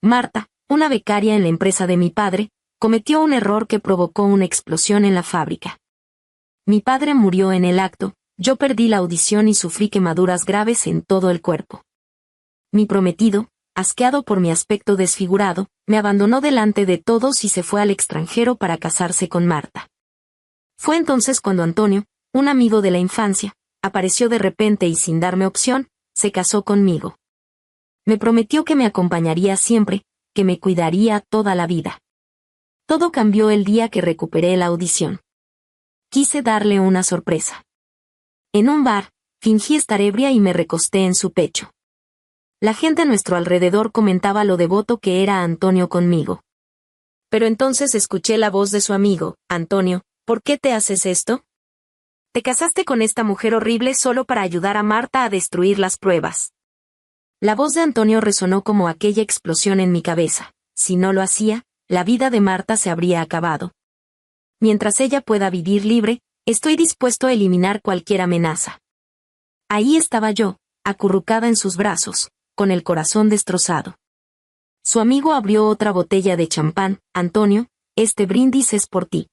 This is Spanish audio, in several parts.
Marta, una becaria en la empresa de mi padre, cometió un error que provocó una explosión en la fábrica. Mi padre murió en el acto, yo perdí la audición y sufrí quemaduras graves en todo el cuerpo. Mi prometido, asqueado por mi aspecto desfigurado, me abandonó delante de todos y se fue al extranjero para casarse con Marta. Fue entonces cuando Antonio, un amigo de la infancia, apareció de repente y sin darme opción, se casó conmigo. Me prometió que me acompañaría siempre, que me cuidaría toda la vida. Todo cambió el día que recuperé la audición. Quise darle una sorpresa. En un bar, fingí estar ebria y me recosté en su pecho. La gente a nuestro alrededor comentaba lo devoto que era Antonio conmigo. Pero entonces escuché la voz de su amigo: Antonio, ¿por qué te haces esto? Te casaste con esta mujer horrible solo para ayudar a Marta a destruir las pruebas. La voz de Antonio resonó como aquella explosión en mi cabeza. Si no lo hacía, la vida de Marta se habría acabado. Mientras ella pueda vivir libre, estoy dispuesto a eliminar cualquier amenaza. Ahí estaba yo, acurrucada en sus brazos, con el corazón destrozado. Su amigo abrió otra botella de champán. Antonio, este brindis es por ti.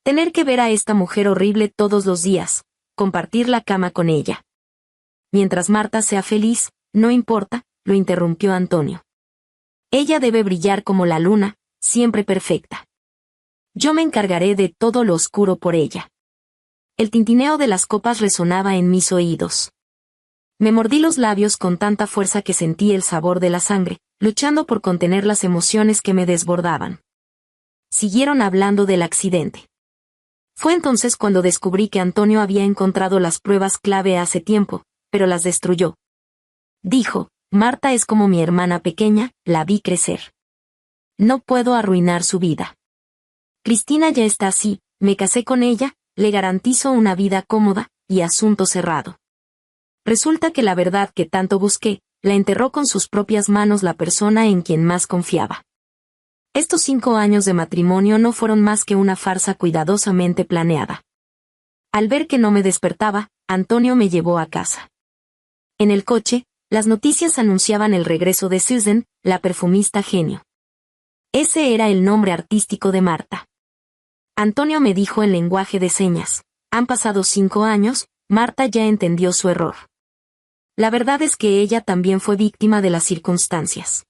Tener que ver a esta mujer horrible todos los días, compartir la cama con ella. Mientras Marta sea feliz, no importa, lo interrumpió Antonio. Ella debe brillar como la luna, siempre perfecta. Yo me encargaré de todo lo oscuro por ella. El tintineo de las copas resonaba en mis oídos. Me mordí los labios con tanta fuerza que sentí el sabor de la sangre, luchando por contener las emociones que me desbordaban. Siguieron hablando del accidente. Fue entonces cuando descubrí que Antonio había encontrado las pruebas clave hace tiempo, pero las destruyó. Dijo: Marta es como mi hermana pequeña, la vi crecer. No puedo arruinar su vida. Cristina ya está así, me casé con ella, le garantizo una vida cómoda, y asunto cerrado. Resulta que la verdad que tanto busqué, la enterró con sus propias manos la persona en quien más confiaba. Estos 5 años de matrimonio no fueron más que una farsa cuidadosamente planeada. Al ver que no me despertaba, Antonio me llevó a casa. En el coche, las noticias anunciaban el regreso de Susan, la perfumista genio. Ese era el nombre artístico de Marta. Antonio me dijo en lenguaje de señas: han pasado 5 años, Marta ya entendió su error. La verdad es que ella también fue víctima de las circunstancias.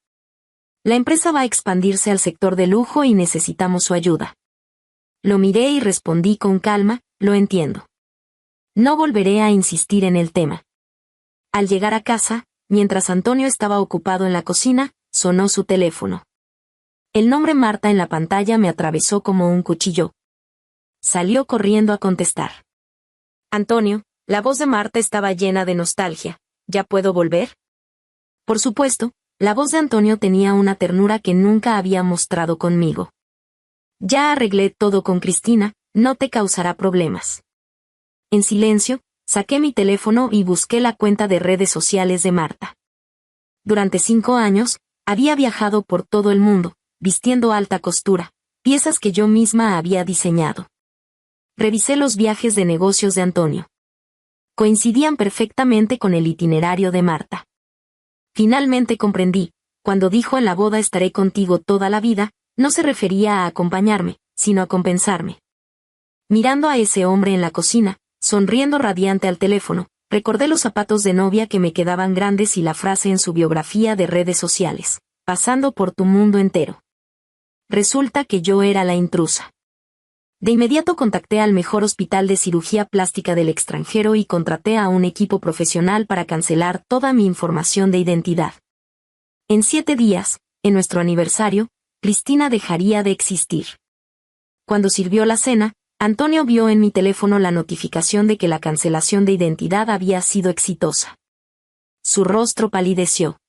La empresa va a expandirse al sector de lujo y necesitamos su ayuda. Lo miré y respondí con calma: lo entiendo. No volveré a insistir en el tema. Al llegar a casa, mientras Antonio estaba ocupado en la cocina, sonó su teléfono. El nombre Marta en la pantalla me atravesó como un cuchillo. Salió corriendo a contestar. Antonio, la voz de Marta estaba llena de nostalgia. ¿Ya puedo volver? Por supuesto, la voz de Antonio tenía una ternura que nunca había mostrado conmigo. Ya arreglé todo con Cristina, no te causará problemas. En silencio, saqué mi teléfono y busqué la cuenta de redes sociales de Marta. Durante 5 años, había viajado por todo el mundo, vistiendo alta costura, piezas que yo misma había diseñado. Revisé los viajes de negocios de Antonio. Coincidían perfectamente con el itinerario de Marta. Finalmente comprendí: cuando dijo en la boda estaré contigo toda la vida, no se refería a acompañarme, sino a compensarme. Mirando a ese hombre en la cocina, sonriendo radiante al teléfono, recordé los zapatos de novia que me quedaban grandes y la frase en su biografía de redes sociales: pasando por tu mundo entero. Resulta que yo era la intrusa. De inmediato contacté al mejor hospital de cirugía plástica del extranjero y contraté a un equipo profesional para cancelar toda mi información de identidad. En 7 días, en nuestro aniversario, Cristina dejaría de existir. Cuando sirvió la cena, Antonio vio en mi teléfono la notificación de que la cancelación de identidad había sido exitosa. Su rostro palideció.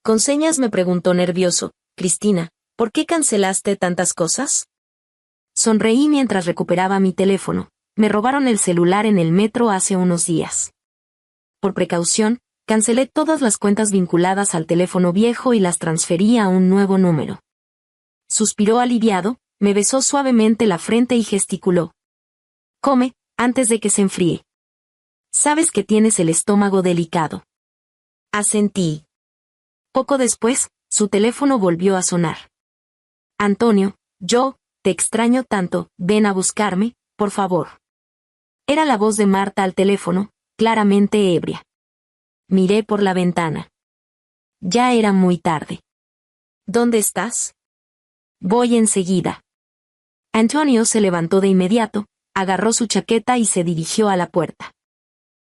Con señas me preguntó nervioso: Cristina, ¿por qué cancelaste tantas cosas? Sonreí mientras recuperaba mi teléfono. Me robaron el celular en el metro hace unos días. Por precaución, cancelé todas las cuentas vinculadas al teléfono viejo y las transferí a un nuevo número. Suspiró aliviado, me besó suavemente la frente y gesticuló: come, antes de que se enfríe. Sabes que tienes el estómago delicado. Asentí. Poco después, Su teléfono volvió a sonar. Antonio, te extraño tanto, ven a buscarme, por favor. Era la voz de Marta al teléfono, claramente ebria. Miré por la ventana. Ya era muy tarde. ¿Dónde estás? Voy enseguida. Antonio se levantó de inmediato, agarró su chaqueta y se dirigió a la puerta.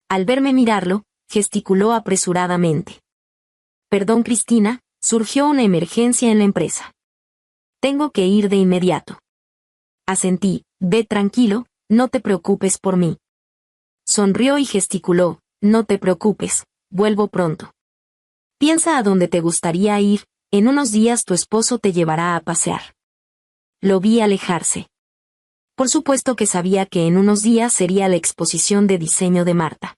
Al verme mirarlo, gesticuló apresuradamente. Perdón, Cristina, surgió una emergencia en la empresa. Tengo que ir de inmediato. Asentí, ve tranquilo, no te preocupes por mí. Sonrió y gesticuló, no te preocupes, vuelvo pronto. Piensa a dónde te gustaría ir, en unos días tu esposo te llevará a pasear. Lo vi alejarse. Por supuesto que sabía que en unos días sería la exposición de diseño de Marta.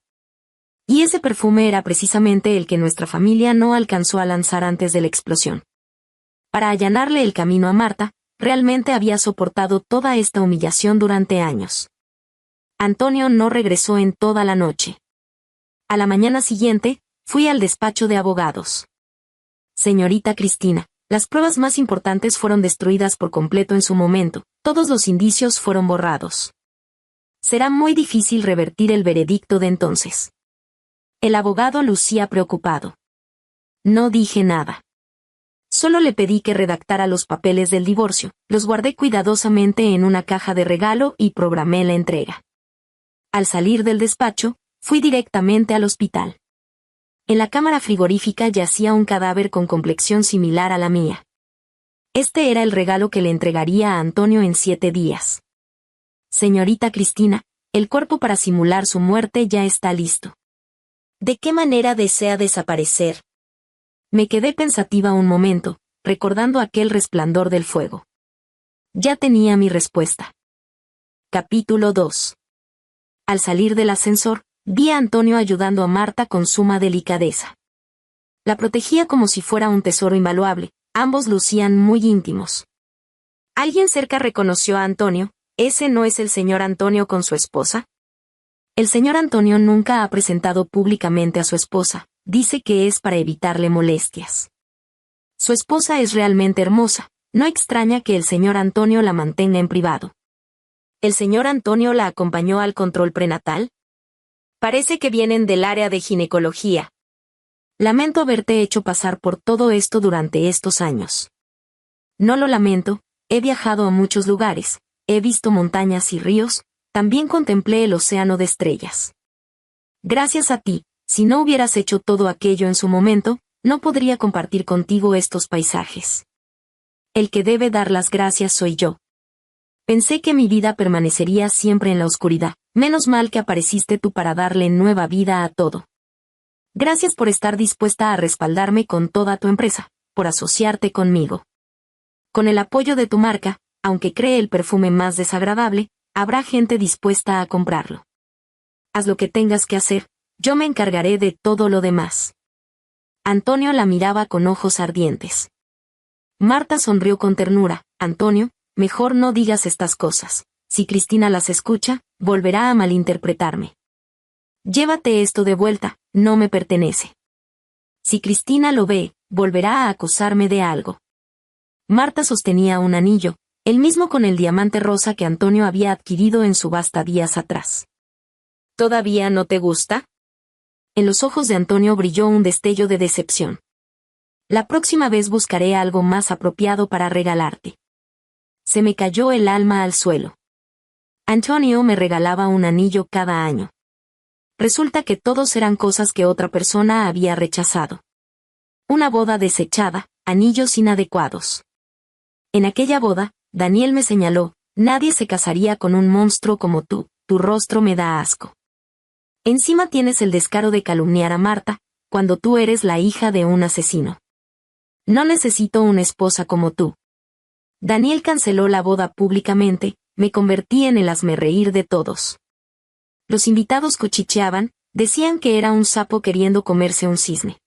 Y ese perfume era precisamente el que nuestra familia no alcanzó a lanzar antes de la explosión. Para allanarle el camino a Marta, realmente había soportado toda esta humillación durante años. Antonio no regresó en toda la noche. A la mañana siguiente, fui al despacho de abogados. Señorita Cristina, las pruebas más importantes fueron destruidas por completo en su momento, todos los indicios fueron borrados. Será muy difícil revertir el veredicto de entonces. El abogado lucía preocupado. No dije nada. Solo le pedí que redactara los papeles del divorcio, los guardé cuidadosamente en una caja de regalo y programé la entrega. Al salir del despacho, fui directamente al hospital. En la cámara frigorífica yacía un cadáver con complexión similar a la mía. Este era el regalo que le entregaría a Antonio en 7 días. Señorita Cristina, el cuerpo para simular su muerte ya está listo. ¿De qué manera desea desaparecer? Me quedé pensativa un momento, recordando aquel resplandor del fuego. Ya tenía mi respuesta. Capítulo 2. Al salir del ascensor, vi a Antonio ayudando a Marta con suma delicadeza. La protegía como si fuera un tesoro invaluable, ambos lucían muy íntimos. ¿Alguien cerca reconoció a Antonio? ¿Ese no es el señor Antonio con su esposa? El señor Antonio nunca ha presentado públicamente a su esposa. Dice que es para evitarle molestias. Su esposa es realmente hermosa, no extraña que el señor Antonio la mantenga en privado. ¿El señor Antonio la acompañó al control prenatal? Parece que vienen del área de ginecología. Lamento haberte hecho pasar por todo esto durante estos años. No lo lamento, he viajado a muchos lugares, he visto montañas y ríos, también contemplé el océano de estrellas. Gracias a ti. Si no hubieras hecho todo aquello en su momento, no podría compartir contigo estos paisajes. El que debe dar las gracias soy yo. Pensé que mi vida permanecería siempre en la oscuridad, menos mal que apareciste tú para darle nueva vida a todo. Gracias por estar dispuesta a respaldarme con toda tu empresa, por asociarte conmigo. Con el apoyo de tu marca, aunque cree el perfume más desagradable, habrá gente dispuesta a comprarlo. Haz lo que tengas que hacer. Yo me encargaré de todo lo demás. Antonio la miraba con ojos ardientes. Marta sonrió con ternura. Antonio, mejor no digas estas cosas. Si Cristina las escucha, volverá a malinterpretarme. Llévate esto de vuelta, no me pertenece. Si Cristina lo ve, volverá a acusarme de algo. Marta sostenía un anillo, el mismo con el diamante rosa que Antonio había adquirido en subasta días atrás. ¿Todavía no te gusta? En los ojos de Antonio brilló un destello de decepción. La próxima vez buscaré algo más apropiado para regalarte. Se me cayó el alma al suelo. Antonio me regalaba un anillo cada año. Resulta que todos eran cosas que otra persona había rechazado. Una boda desechada, anillos inadecuados. En aquella boda, Daniel me señaló, nadie se casaría con un monstruo como tú, tu rostro me da asco. Encima tienes el descaro de calumniar a Marta, cuando tú eres la hija de un asesino. No necesito una esposa como tú. Daniel canceló la boda públicamente, me convertí en el hazmerreír de todos. Los invitados cuchicheaban, decían que era un sapo queriendo comerse un cisne.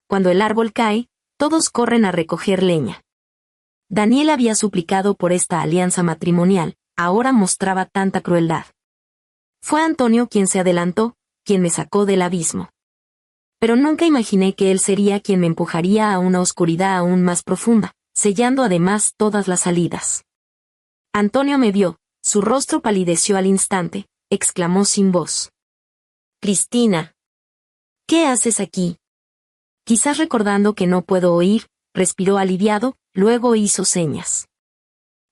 Cuando el árbol cae, todos corren a recoger leña. Daniel había suplicado por esta alianza matrimonial, ahora mostraba tanta crueldad. Fue Antonio quien se adelantó, quien me sacó del abismo. Pero nunca imaginé que él sería quien me empujaría a una oscuridad aún más profunda, sellando además todas las salidas. Antonio me vio, su rostro palideció al instante, exclamó sin voz. «Cristina, ¿qué haces aquí?» Quizás recordando que no puedo oír, respiró aliviado, luego hizo señas.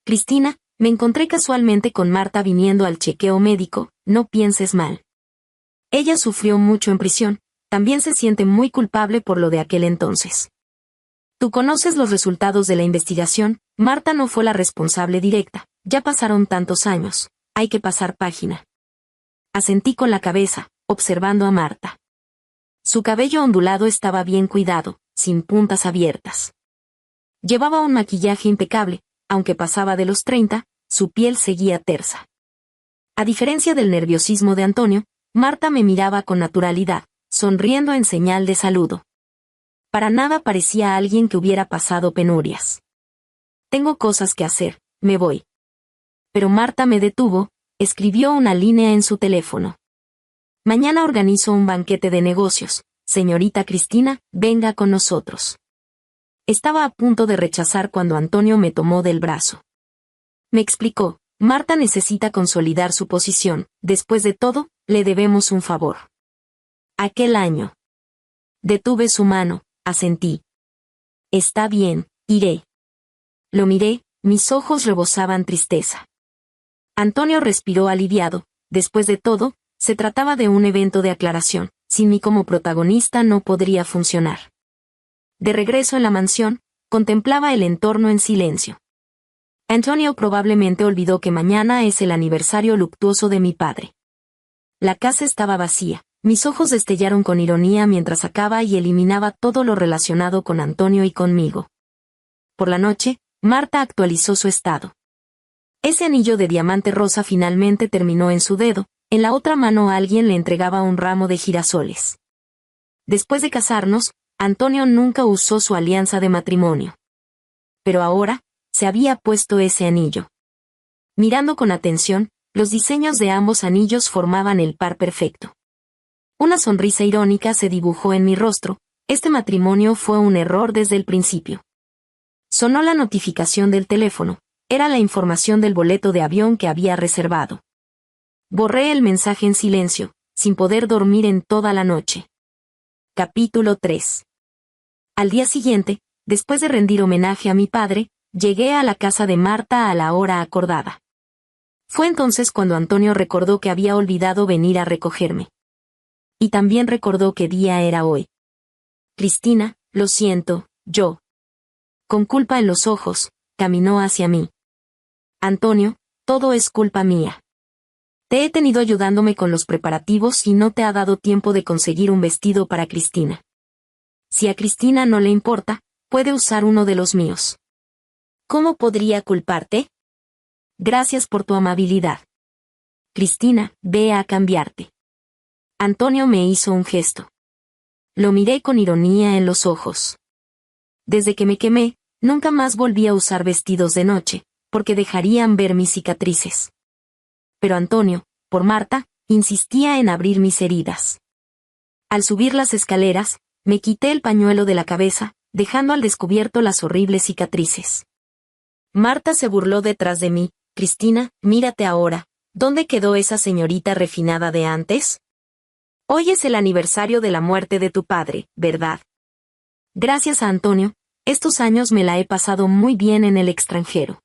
«Cristina, me encontré casualmente con Marta viniendo al chequeo médico, no pienses mal. Ella sufrió mucho en prisión, también se siente muy culpable por lo de aquel entonces. Tú conoces los resultados de la investigación, Marta no fue la responsable directa, ya pasaron tantos años, hay que pasar página». Asentí con la cabeza, observando a Marta. Su cabello ondulado estaba bien cuidado, sin puntas abiertas. Llevaba un maquillaje impecable, aunque pasaba de los 30, su piel seguía tersa. A diferencia del nerviosismo de Antonio, Marta me miraba con naturalidad, sonriendo en señal de saludo. Para nada parecía alguien que hubiera pasado penurias. «Tengo cosas que hacer, me voy». Pero Marta me detuvo, escribió una línea en su teléfono. «Mañana organizo un banquete de negocios, señorita Cristina, venga con nosotros». Estaba a punto de rechazar cuando Antonio me tomó del brazo. Me explicó, «Marta necesita consolidar su posición, después de todo, le debemos un favor». Aquel año. Detuve su mano, asentí. «Está bien, iré». Lo miré, mis ojos rebosaban tristeza. Antonio respiró aliviado, después de todo, se trataba de un evento de aclaración, sin mí como protagonista no podría funcionar. De regreso en la mansión, contemplaba el entorno en silencio. Antonio probablemente olvidó que mañana es el aniversario luctuoso de mi padre. La casa estaba vacía, mis ojos destellaron con ironía mientras sacaba y eliminaba todo lo relacionado con Antonio y conmigo. Por la noche, Marta actualizó su estado. Ese anillo de diamante rosa finalmente terminó en su dedo, en la otra mano alguien le entregaba un ramo de girasoles. Después de casarnos, Antonio nunca usó su alianza de matrimonio. Pero ahora, se había puesto ese anillo. Mirando con atención, los diseños de ambos anillos formaban el par perfecto. Una sonrisa irónica se dibujó en mi rostro, este matrimonio fue un error desde el principio. Sonó la notificación del teléfono, era la información del boleto de avión que había reservado. Borré el mensaje en silencio, sin poder dormir en toda la noche. Capítulo 3. Al día siguiente, después de rendir homenaje a mi padre, llegué a la casa de Marta a la hora acordada. Fue entonces cuando Antonio recordó que había olvidado venir a recogerme. Y también recordó qué día era hoy. «Cristina, lo siento, yo». Con culpa en los ojos, caminó hacia mí. «Antonio, todo es culpa mía. Te he tenido ayudándome con los preparativos y no te ha dado tiempo de conseguir un vestido para Cristina. Si a Cristina no le importa, puede usar uno de los míos». «¿Cómo podría culparte?» «Gracias por tu amabilidad. Cristina, ve a cambiarte». Antonio me hizo un gesto. Lo miré con ironía en los ojos. Desde que me quemé, nunca más volví a usar vestidos de noche, porque dejarían ver mis cicatrices. Pero Antonio, por Marta, insistía en abrir mis heridas. Al subir las escaleras, me quité el pañuelo de la cabeza, dejando al descubierto las horribles cicatrices. Marta se burló detrás de mí. «Cristina, mírate ahora, ¿dónde quedó esa señorita refinada de antes? Hoy es el aniversario de la muerte de tu padre, ¿verdad? Gracias a Antonio, estos años me la he pasado muy bien en el extranjero.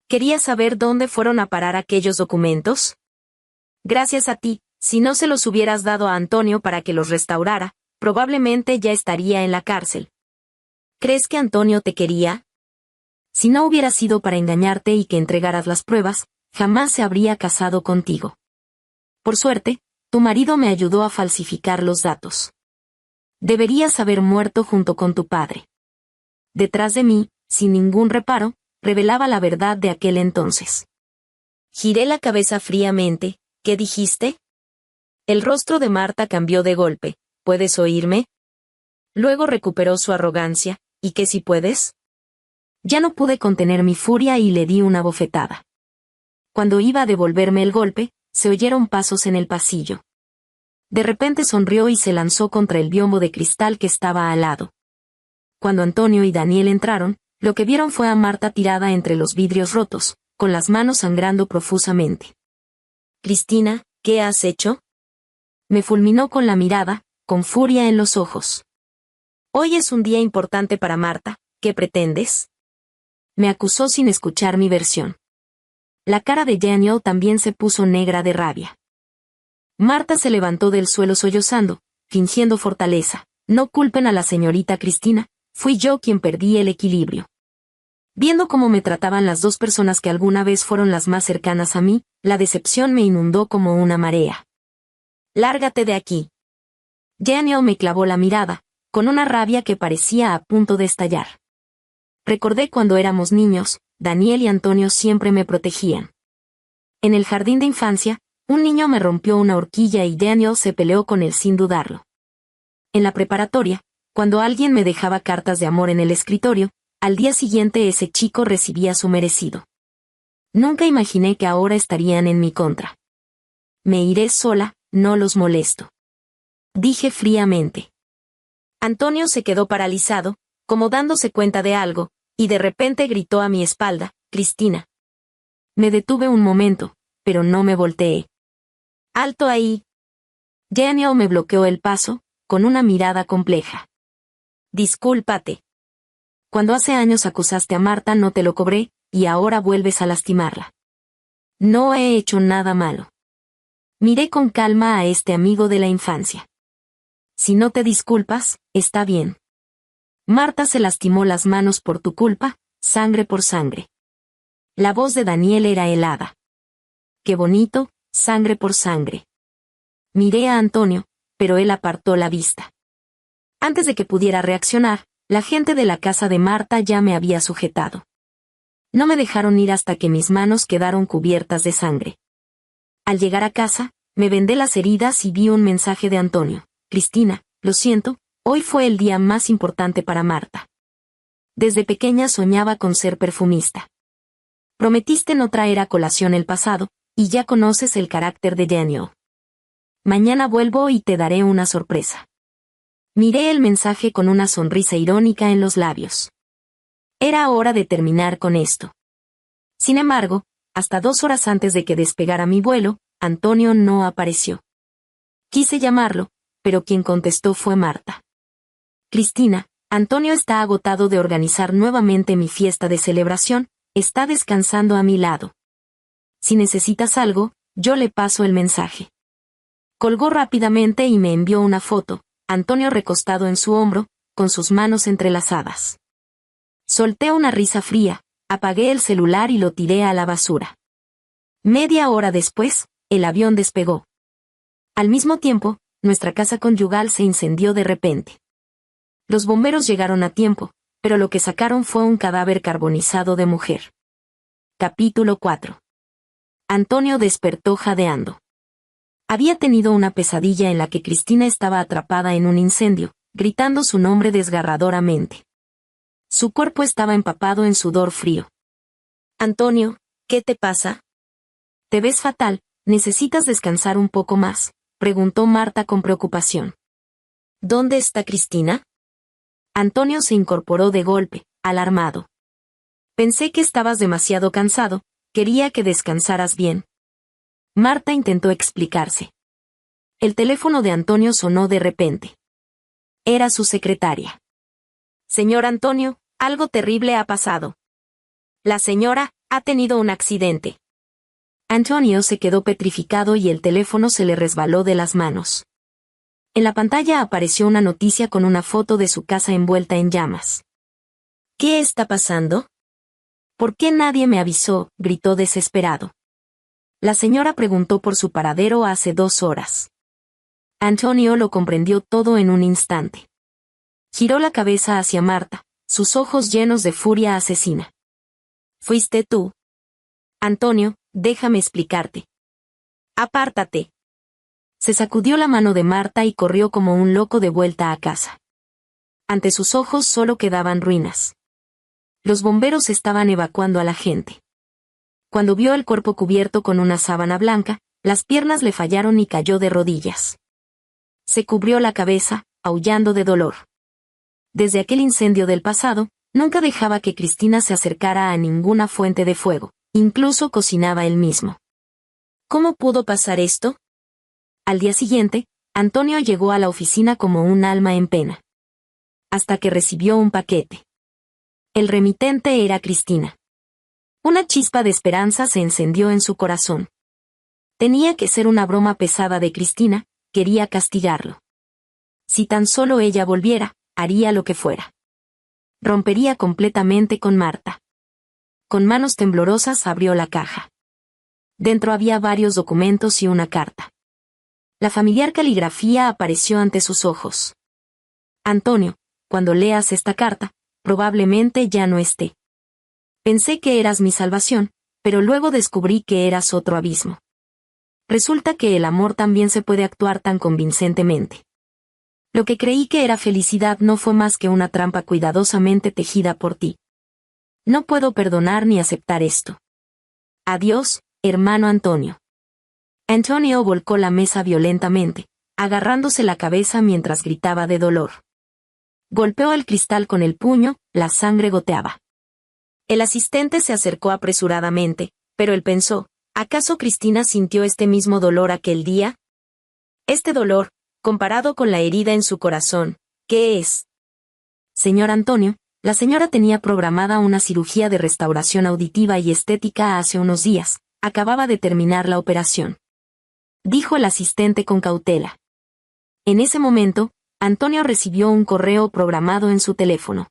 ¿Querías saber dónde fueron a parar aquellos documentos? Gracias a ti, si no se los hubieras dado a Antonio para que los restaurara, probablemente ya estaría en la cárcel. ¿Crees que Antonio te quería? Si no hubiera sido para engañarte y que entregaras las pruebas, jamás se habría casado contigo. Por suerte, tu marido me ayudó a falsificar los datos. Deberías haber muerto junto con tu padre». Detrás de mí, sin ningún reparo, revelaba la verdad de aquel entonces. Giré la cabeza fríamente. «¿Qué dijiste?» El rostro de Marta cambió de golpe. «¿Puedes oírme?» Luego recuperó su arrogancia. «¿Y qué si puedes?» Ya no pude contener mi furia y le di una bofetada. Cuando iba a devolverme el golpe, se oyeron pasos en el pasillo. De repente sonrió y se lanzó contra el biombo de cristal que estaba al lado. Cuando Antonio y Daniel entraron, lo que vieron fue a Marta tirada entre los vidrios rotos, con las manos sangrando profusamente. «Cristina, ¿qué has hecho?», me fulminó con la mirada, con furia en los ojos. «Hoy es un día importante para Marta, ¿qué pretendes?», me acusó sin escuchar mi versión. La cara de Daniel también se puso negra de rabia. Marta se levantó del suelo sollozando, fingiendo fortaleza. «No culpen a la señorita Cristina, fui yo quien perdí el equilibrio». Viendo cómo me trataban las dos personas que alguna vez fueron las más cercanas a mí, la decepción me inundó como una marea. «Lárgate de aquí». Daniel me clavó la mirada, con una rabia que parecía a punto de estallar. Recordé cuando éramos niños, Daniel y Antonio siempre me protegían. En el jardín de infancia, un niño me rompió una horquilla y Daniel se peleó con él sin dudarlo. En la preparatoria, cuando alguien me dejaba cartas de amor en el escritorio, al día siguiente ese chico recibía su merecido. Nunca imaginé que ahora estarían en mi contra. «Me iré sola, no los molesto», dije fríamente. Antonio se quedó paralizado, como dándose cuenta de algo, y de repente gritó a mi espalda: «Cristina». Me detuve un momento, pero no me volteé. «¡Alto ahí!». Daniel me bloqueó el paso, con una mirada compleja. «Discúlpate. Cuando hace años acusaste a Marta no te lo cobré, y ahora vuelves a lastimarla». «No he hecho nada malo». Miré con calma a este amigo de la infancia. «Si no te disculpas, está bien. Marta se lastimó las manos por tu culpa, sangre por sangre». La voz de Daniel era helada. «Qué bonito, sangre por sangre». Miré a Antonio, pero él apartó la vista. Antes de que pudiera reaccionar, la gente de la casa de Marta ya me había sujetado. No me dejaron ir hasta que mis manos quedaron cubiertas de sangre. Al llegar a casa, me vendé las heridas y vi un mensaje de Antonio: «Cristina, lo siento, hoy fue el día más importante para Marta. Desde pequeña soñaba con ser perfumista. Prometiste no traer a colación el pasado, y ya conoces el carácter de Daniel. Mañana vuelvo y te daré una sorpresa». Miré el mensaje con una sonrisa irónica en los labios. Era hora de terminar con esto. Sin embargo, hasta 2 horas antes de que despegara mi vuelo, Antonio no apareció. Quise llamarlo, pero quien contestó fue Marta. «Cristina, Antonio está agotado de organizar nuevamente mi fiesta de celebración, está descansando a mi lado. Si necesitas algo, yo le paso el mensaje». Colgó rápidamente y me envió una foto, Antonio recostado en su hombro, con sus manos entrelazadas. Solté una risa fría, apagué el celular y lo tiré a la basura. Media hora después, el avión despegó. Al mismo tiempo, nuestra casa conyugal se incendió de repente. Los bomberos llegaron a tiempo, pero lo que sacaron fue un cadáver carbonizado de mujer. Capítulo 4. Antonio despertó jadeando. Había tenido una pesadilla en la que Cristina estaba atrapada en un incendio, gritando su nombre desgarradoramente. Su cuerpo estaba empapado en sudor frío. «Antonio, ¿qué te pasa?». «Te ves fatal, necesitas descansar un poco más», preguntó Marta con preocupación. «¿Dónde está Cristina?». Antonio se incorporó de golpe, alarmado. «Pensé que estabas demasiado cansado, quería que descansaras bien». Marta intentó explicarse. El teléfono de Antonio sonó de repente. Era su secretaria. «Señor Antonio, algo terrible ha pasado. La señora ha tenido un accidente». Antonio se quedó petrificado y el teléfono se le resbaló de las manos. En la pantalla apareció una noticia con una foto de su casa envuelta en llamas. «¿Qué está pasando?». «¿Por qué nadie me avisó?», gritó desesperado. La señora preguntó por su paradero hace 2 horas. Antonio lo comprendió todo en un instante. Giró la cabeza hacia Marta, sus ojos llenos de furia asesina. «¿Fuiste tú?». «Antonio, déjame explicarte». «Apártate». Se sacudió la mano de Marta y corrió como un loco de vuelta a casa. Ante sus ojos solo quedaban ruinas. Los bomberos estaban evacuando a la gente. Cuando vio el cuerpo cubierto con una sábana blanca, las piernas le fallaron y cayó de rodillas. Se cubrió la cabeza, aullando de dolor. Desde aquel incendio del pasado, nunca dejaba que Cristina se acercara a ninguna fuente de fuego, incluso cocinaba él mismo. ¿Cómo pudo pasar esto? Al día siguiente, Antonio llegó a la oficina como un alma en pena. Hasta que recibió un paquete. El remitente era Cristina. Una chispa de esperanza se encendió en su corazón. Tenía que ser una broma pesada de Cristina, quería castigarlo. Si tan solo ella volviera, haría lo que fuera. Rompería completamente con Marta. Con manos temblorosas abrió la caja. Dentro había varios documentos y una carta. La familiar caligrafía apareció ante sus ojos. Antonio, cuando leas esta carta, probablemente ya no esté. Pensé que eras mi salvación, pero luego descubrí que eras otro abismo. Resulta que el amor también se puede actuar tan convincentemente. Lo que creí que era felicidad no fue más que una trampa cuidadosamente tejida por ti. No puedo perdonar ni aceptar esto. Adiós, hermano Antonio. Antonio volcó la mesa violentamente, agarrándose la cabeza mientras gritaba de dolor. Golpeó el cristal con el puño, la sangre goteaba. El asistente se acercó apresuradamente, pero él pensó, ¿acaso Cristina sintió este mismo dolor aquel día? Este dolor, comparado con la herida en su corazón, ¿qué es? Señor Antonio, la señora tenía programada una cirugía de restauración auditiva y estética hace unos días, acababa de terminar la operación. Dijo el asistente con cautela. En ese momento, Antonio recibió un correo programado en su teléfono.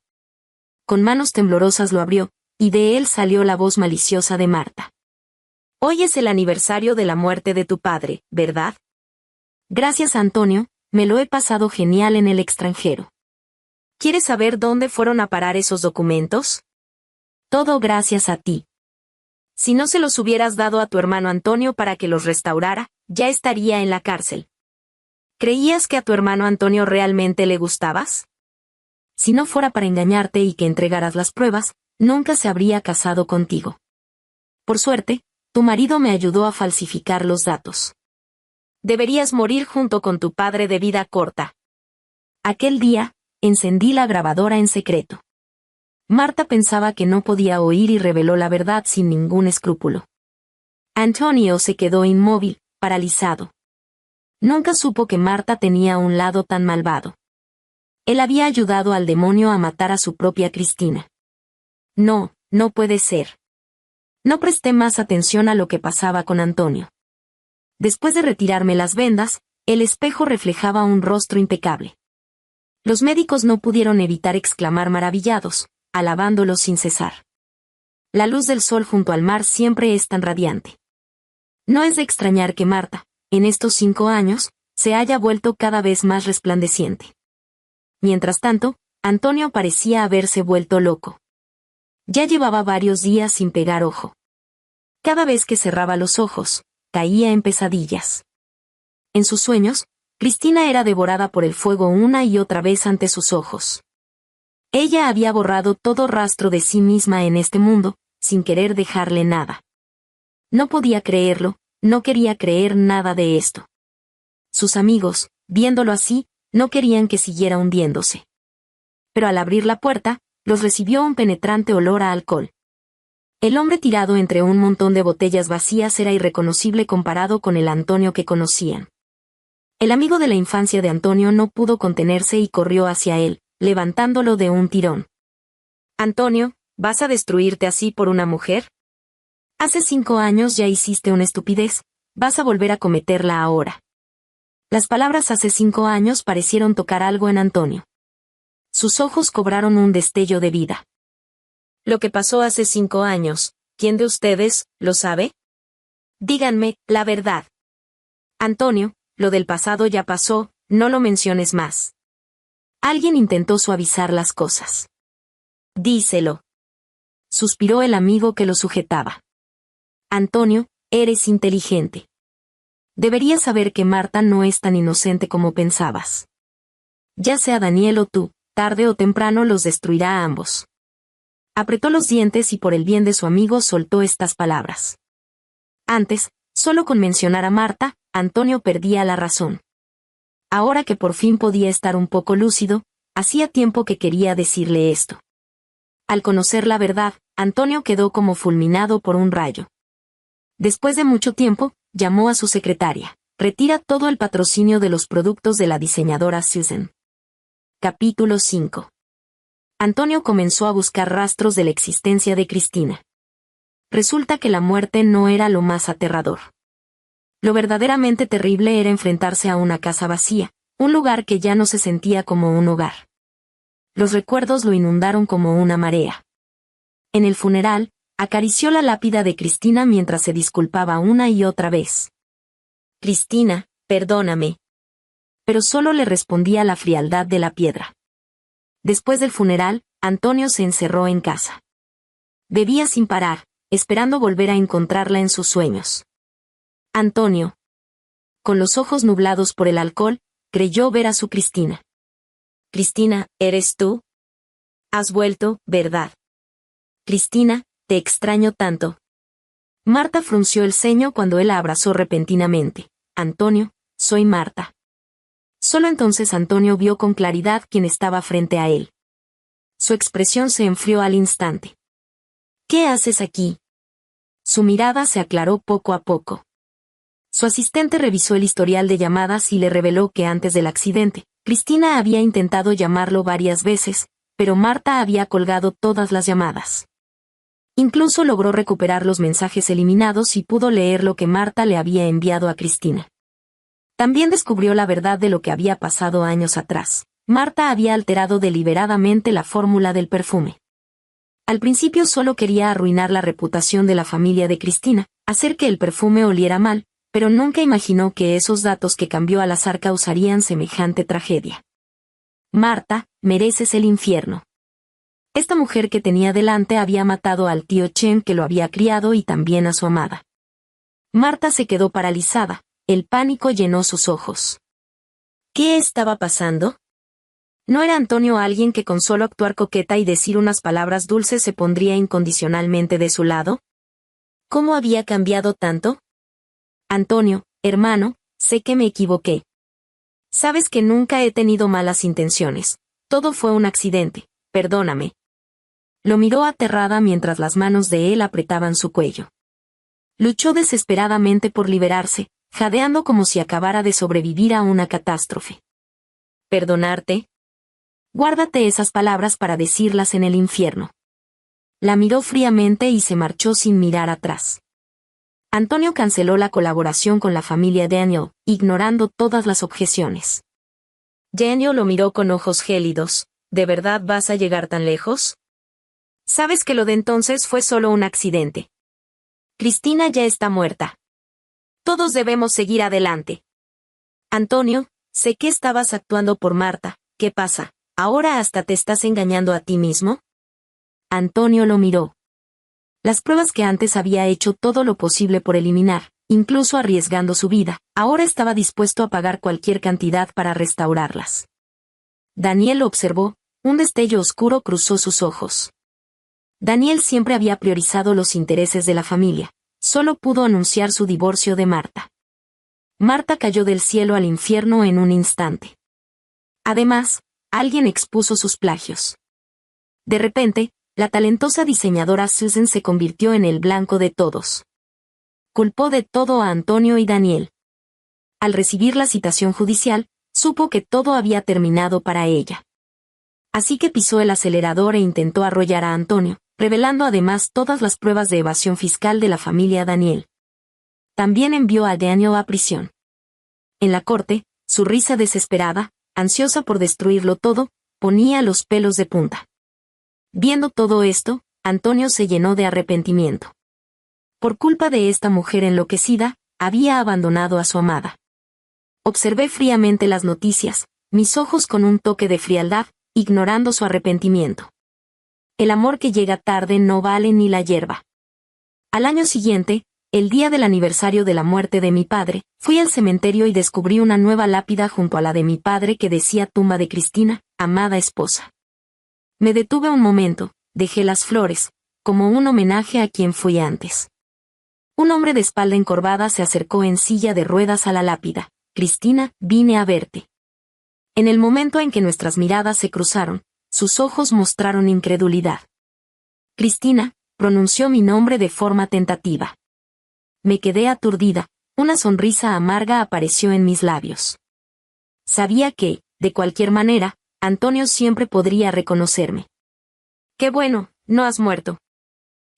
Con manos temblorosas lo abrió, y de él salió la voz maliciosa de Marta. Hoy es el aniversario de la muerte de tu padre, ¿verdad? Gracias, Antonio, me lo he pasado genial en el extranjero. ¿Quieres saber dónde fueron a parar esos documentos? Todo gracias a ti. Si no se los hubieras dado a tu hermano Antonio para que los restaurara, ya estaría en la cárcel. ¿Creías que a tu hermano Antonio realmente le gustabas? Si no fuera para engañarte y que entregaras las pruebas, nunca se habría casado contigo. Por suerte, tu marido me ayudó a falsificar los datos. Deberías morir junto con tu padre de vida corta. Aquel día, encendí la grabadora en secreto. Marta pensaba que no podía oír y reveló la verdad sin ningún escrúpulo. Antonio se quedó inmóvil, paralizado. Nunca supo que Marta tenía un lado tan malvado. Él había ayudado al demonio a matar a su propia Cristina. No, no puede ser. No presté más atención a lo que pasaba con Antonio. Después de retirarme las vendas, el espejo reflejaba un rostro impecable. Los médicos no pudieron evitar exclamar maravillados, alabándolo sin cesar. La luz del sol junto al mar siempre es tan radiante. No es de extrañar que Marta, en estos 5 años, se haya vuelto cada vez más resplandeciente. Mientras tanto, Antonio parecía haberse vuelto loco. Ya llevaba varios días sin pegar ojo. Cada vez que cerraba los ojos, caía en pesadillas. En sus sueños, Cristina era devorada por el fuego una y otra vez ante sus ojos. Ella había borrado todo rastro de sí misma en este mundo, sin querer dejarle nada. No podía creerlo, no quería creer nada de esto. Sus amigos, viéndolo así, no querían que siguiera hundiéndose. Pero al abrir la puerta, los recibió un penetrante olor a alcohol. El hombre tirado entre un montón de botellas vacías era irreconocible comparado con el Antonio que conocían. El amigo de la infancia de Antonio no pudo contenerse y corrió hacia él, levantándolo de un tirón. Antonio, ¿vas a destruirte así por una mujer? Hace 5 años ya hiciste una estupidez, vas a volver a cometerla ahora. Las palabras hace 5 años parecieron tocar algo en Antonio. Sus ojos cobraron un destello de vida. Lo que pasó hace 5 años, ¿quién de ustedes lo sabe? Díganme la verdad. Antonio, lo del pasado ya pasó, no lo menciones más. Alguien intentó suavizar las cosas. Díselo. Suspiró el amigo que lo sujetaba. Antonio, eres inteligente. Deberías saber que Marta no es tan inocente como pensabas. Ya sea Daniel o tú, tarde o temprano los destruirá a ambos. Apretó los dientes y por el bien de su amigo soltó estas palabras. Antes, solo con mencionar a Marta, Antonio perdía la razón. Ahora que por fin podía estar un poco lúcido, hacía tiempo que quería decirle esto. Al conocer la verdad, Antonio quedó como fulminado por un rayo. Después de mucho tiempo, llamó a su secretaria. Retira todo el patrocinio de los productos de la diseñadora Susan. Capítulo 5. Antonio comenzó a buscar rastros de la existencia de Cristina. Resulta que la muerte no era lo más aterrador. Lo verdaderamente terrible era enfrentarse a una casa vacía, un lugar que ya no se sentía como un hogar. Los recuerdos lo inundaron como una marea. En el funeral, acarició la lápida de Cristina mientras se disculpaba una y otra vez. Cristina, perdóname. Pero solo le respondía la frialdad de la piedra. Después del funeral, Antonio se encerró en casa. Bebía sin parar, esperando volver a encontrarla en sus sueños. Antonio, con los ojos nublados por el alcohol, creyó ver a su Cristina. Cristina, ¿eres tú? Has vuelto, ¿verdad? Cristina, te extraño tanto. Marta frunció el ceño cuando él la abrazó repentinamente. Antonio, soy Marta. Solo entonces Antonio vio con claridad quién estaba frente a él. Su expresión se enfrió al instante. ¿Qué haces aquí? Su mirada se aclaró poco a poco. Su asistente revisó el historial de llamadas y le reveló que antes del accidente, Cristina había intentado llamarlo varias veces, pero Marta había colgado todas las llamadas. Incluso logró recuperar los mensajes eliminados y pudo leer lo que Marta le había enviado a Cristina. También descubrió la verdad de lo que había pasado años atrás. Marta había alterado deliberadamente la fórmula del perfume. Al principio solo quería arruinar la reputación de la familia de Cristina, hacer que el perfume oliera mal, pero nunca imaginó que esos datos que cambió al azar causarían semejante tragedia. Marta, mereces el infierno. Esta mujer que tenía delante había matado al tío Chen que lo había criado y también a su amada. Marta se quedó paralizada, el pánico llenó sus ojos. ¿Qué estaba pasando? ¿No era Antonio alguien que con solo actuar coqueta y decir unas palabras dulces se pondría incondicionalmente de su lado? ¿Cómo había cambiado tanto? Antonio, hermano, sé que me equivoqué. Sabes que nunca he tenido malas intenciones. Todo fue un accidente, perdóname. Lo miró aterrada mientras las manos de él apretaban su cuello. Luchó desesperadamente por liberarse, jadeando como si acabara de sobrevivir a una catástrofe. ¿Perdonarte? Guárdate esas palabras para decirlas en el infierno. La miró fríamente y se marchó sin mirar atrás. Antonio canceló la colaboración con la familia Daniel, ignorando todas las objeciones. Daniel lo miró con ojos gélidos. ¿De verdad vas a llegar tan lejos? Sabes que lo de entonces fue solo un accidente. Cristina ya está muerta. Todos debemos seguir adelante. Antonio, sé que estabas actuando por Marta. ¿Qué pasa? ¿Ahora hasta te estás engañando a ti mismo? Antonio lo miró. Las pruebas que antes había hecho todo lo posible por eliminar, incluso arriesgando su vida, ahora estaba dispuesto a pagar cualquier cantidad para restaurarlas. Daniel lo observó, un destello oscuro cruzó sus ojos. Daniel siempre había priorizado los intereses de la familia, solo pudo anunciar su divorcio de Marta. Marta cayó del cielo al infierno en un instante. Además, alguien expuso sus plagios. De repente, la talentosa diseñadora Susan se convirtió en el blanco de todos. Culpó de todo a Antonio y Daniel. Al recibir la citación judicial, supo que todo había terminado para ella. Así que pisó el acelerador e intentó arrollar a Antonio, revelando además todas las pruebas de evasión fiscal de la familia Daniel. También envió a Daniel a prisión. En la corte, su risa desesperada, ansiosa por destruirlo todo, ponía los pelos de punta. Viendo todo esto, Antonio se llenó de arrepentimiento. Por culpa de esta mujer enloquecida, había abandonado a su amada. Observé fríamente las noticias, mis ojos con un toque de frialdad, ignorando su arrepentimiento. El amor que llega tarde no vale ni la hierba. Al año siguiente, el día del aniversario de la muerte de mi padre, fui al cementerio y descubrí una nueva lápida junto a la de mi padre que decía tumba de Cristina, amada esposa. Me detuve un momento, dejé las flores, como un homenaje a quien fui antes. Un hombre de espalda encorvada se acercó en silla de ruedas a la lápida. Cristina, vine a verte. En el momento en que nuestras miradas se cruzaron, sus ojos mostraron incredulidad. Cristina, pronunció mi nombre de forma tentativa. Me quedé aturdida, una sonrisa amarga apareció en mis labios. Sabía que, de cualquier manera, Antonio siempre podría reconocerme. «Qué bueno, no has muerto».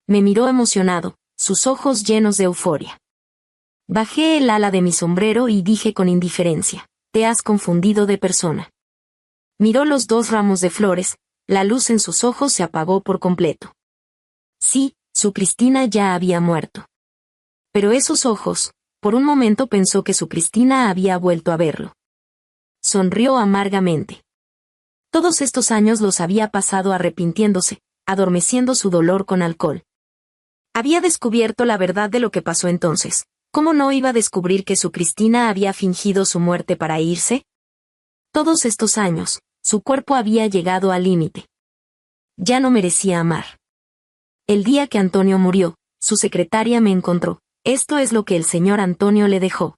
Me miró emocionado, sus ojos llenos de euforia. Bajé el ala de mi sombrero y dije con indiferencia, «Te has confundido de persona». Miró los 2 ramos de flores, la luz en sus ojos se apagó por completo. Sí, su Cristina ya había muerto. Pero esos ojos, por un momento pensó que su Cristina había vuelto a verlo. Sonrió amargamente. Todos estos años los había pasado arrepintiéndose, adormeciendo su dolor con alcohol. Había descubierto la verdad de lo que pasó entonces. ¿Cómo no iba a descubrir que su Cristina había fingido su muerte para irse? Todos estos años, su cuerpo había llegado al límite. Ya no merecía amar. El día que Antonio murió, su secretaria me encontró. Esto es lo que el señor Antonio le dejó.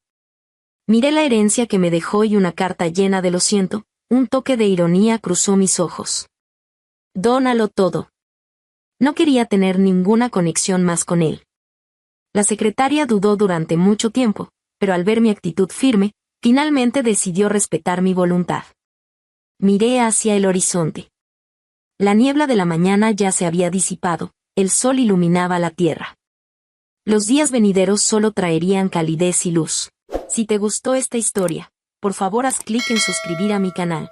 Miré la herencia que me dejó y una carta llena de lo siento, un toque de ironía cruzó mis ojos. Dónalo todo. No quería tener ninguna conexión más con él. La secretaria dudó durante mucho tiempo, pero al ver mi actitud firme, finalmente decidió respetar mi voluntad. Miré hacia el horizonte. La niebla de la mañana ya se había disipado, el sol iluminaba la tierra. Los días venideros solo traerían calidez y luz. Si te gustó esta historia, por favor haz clic en suscribir a mi canal.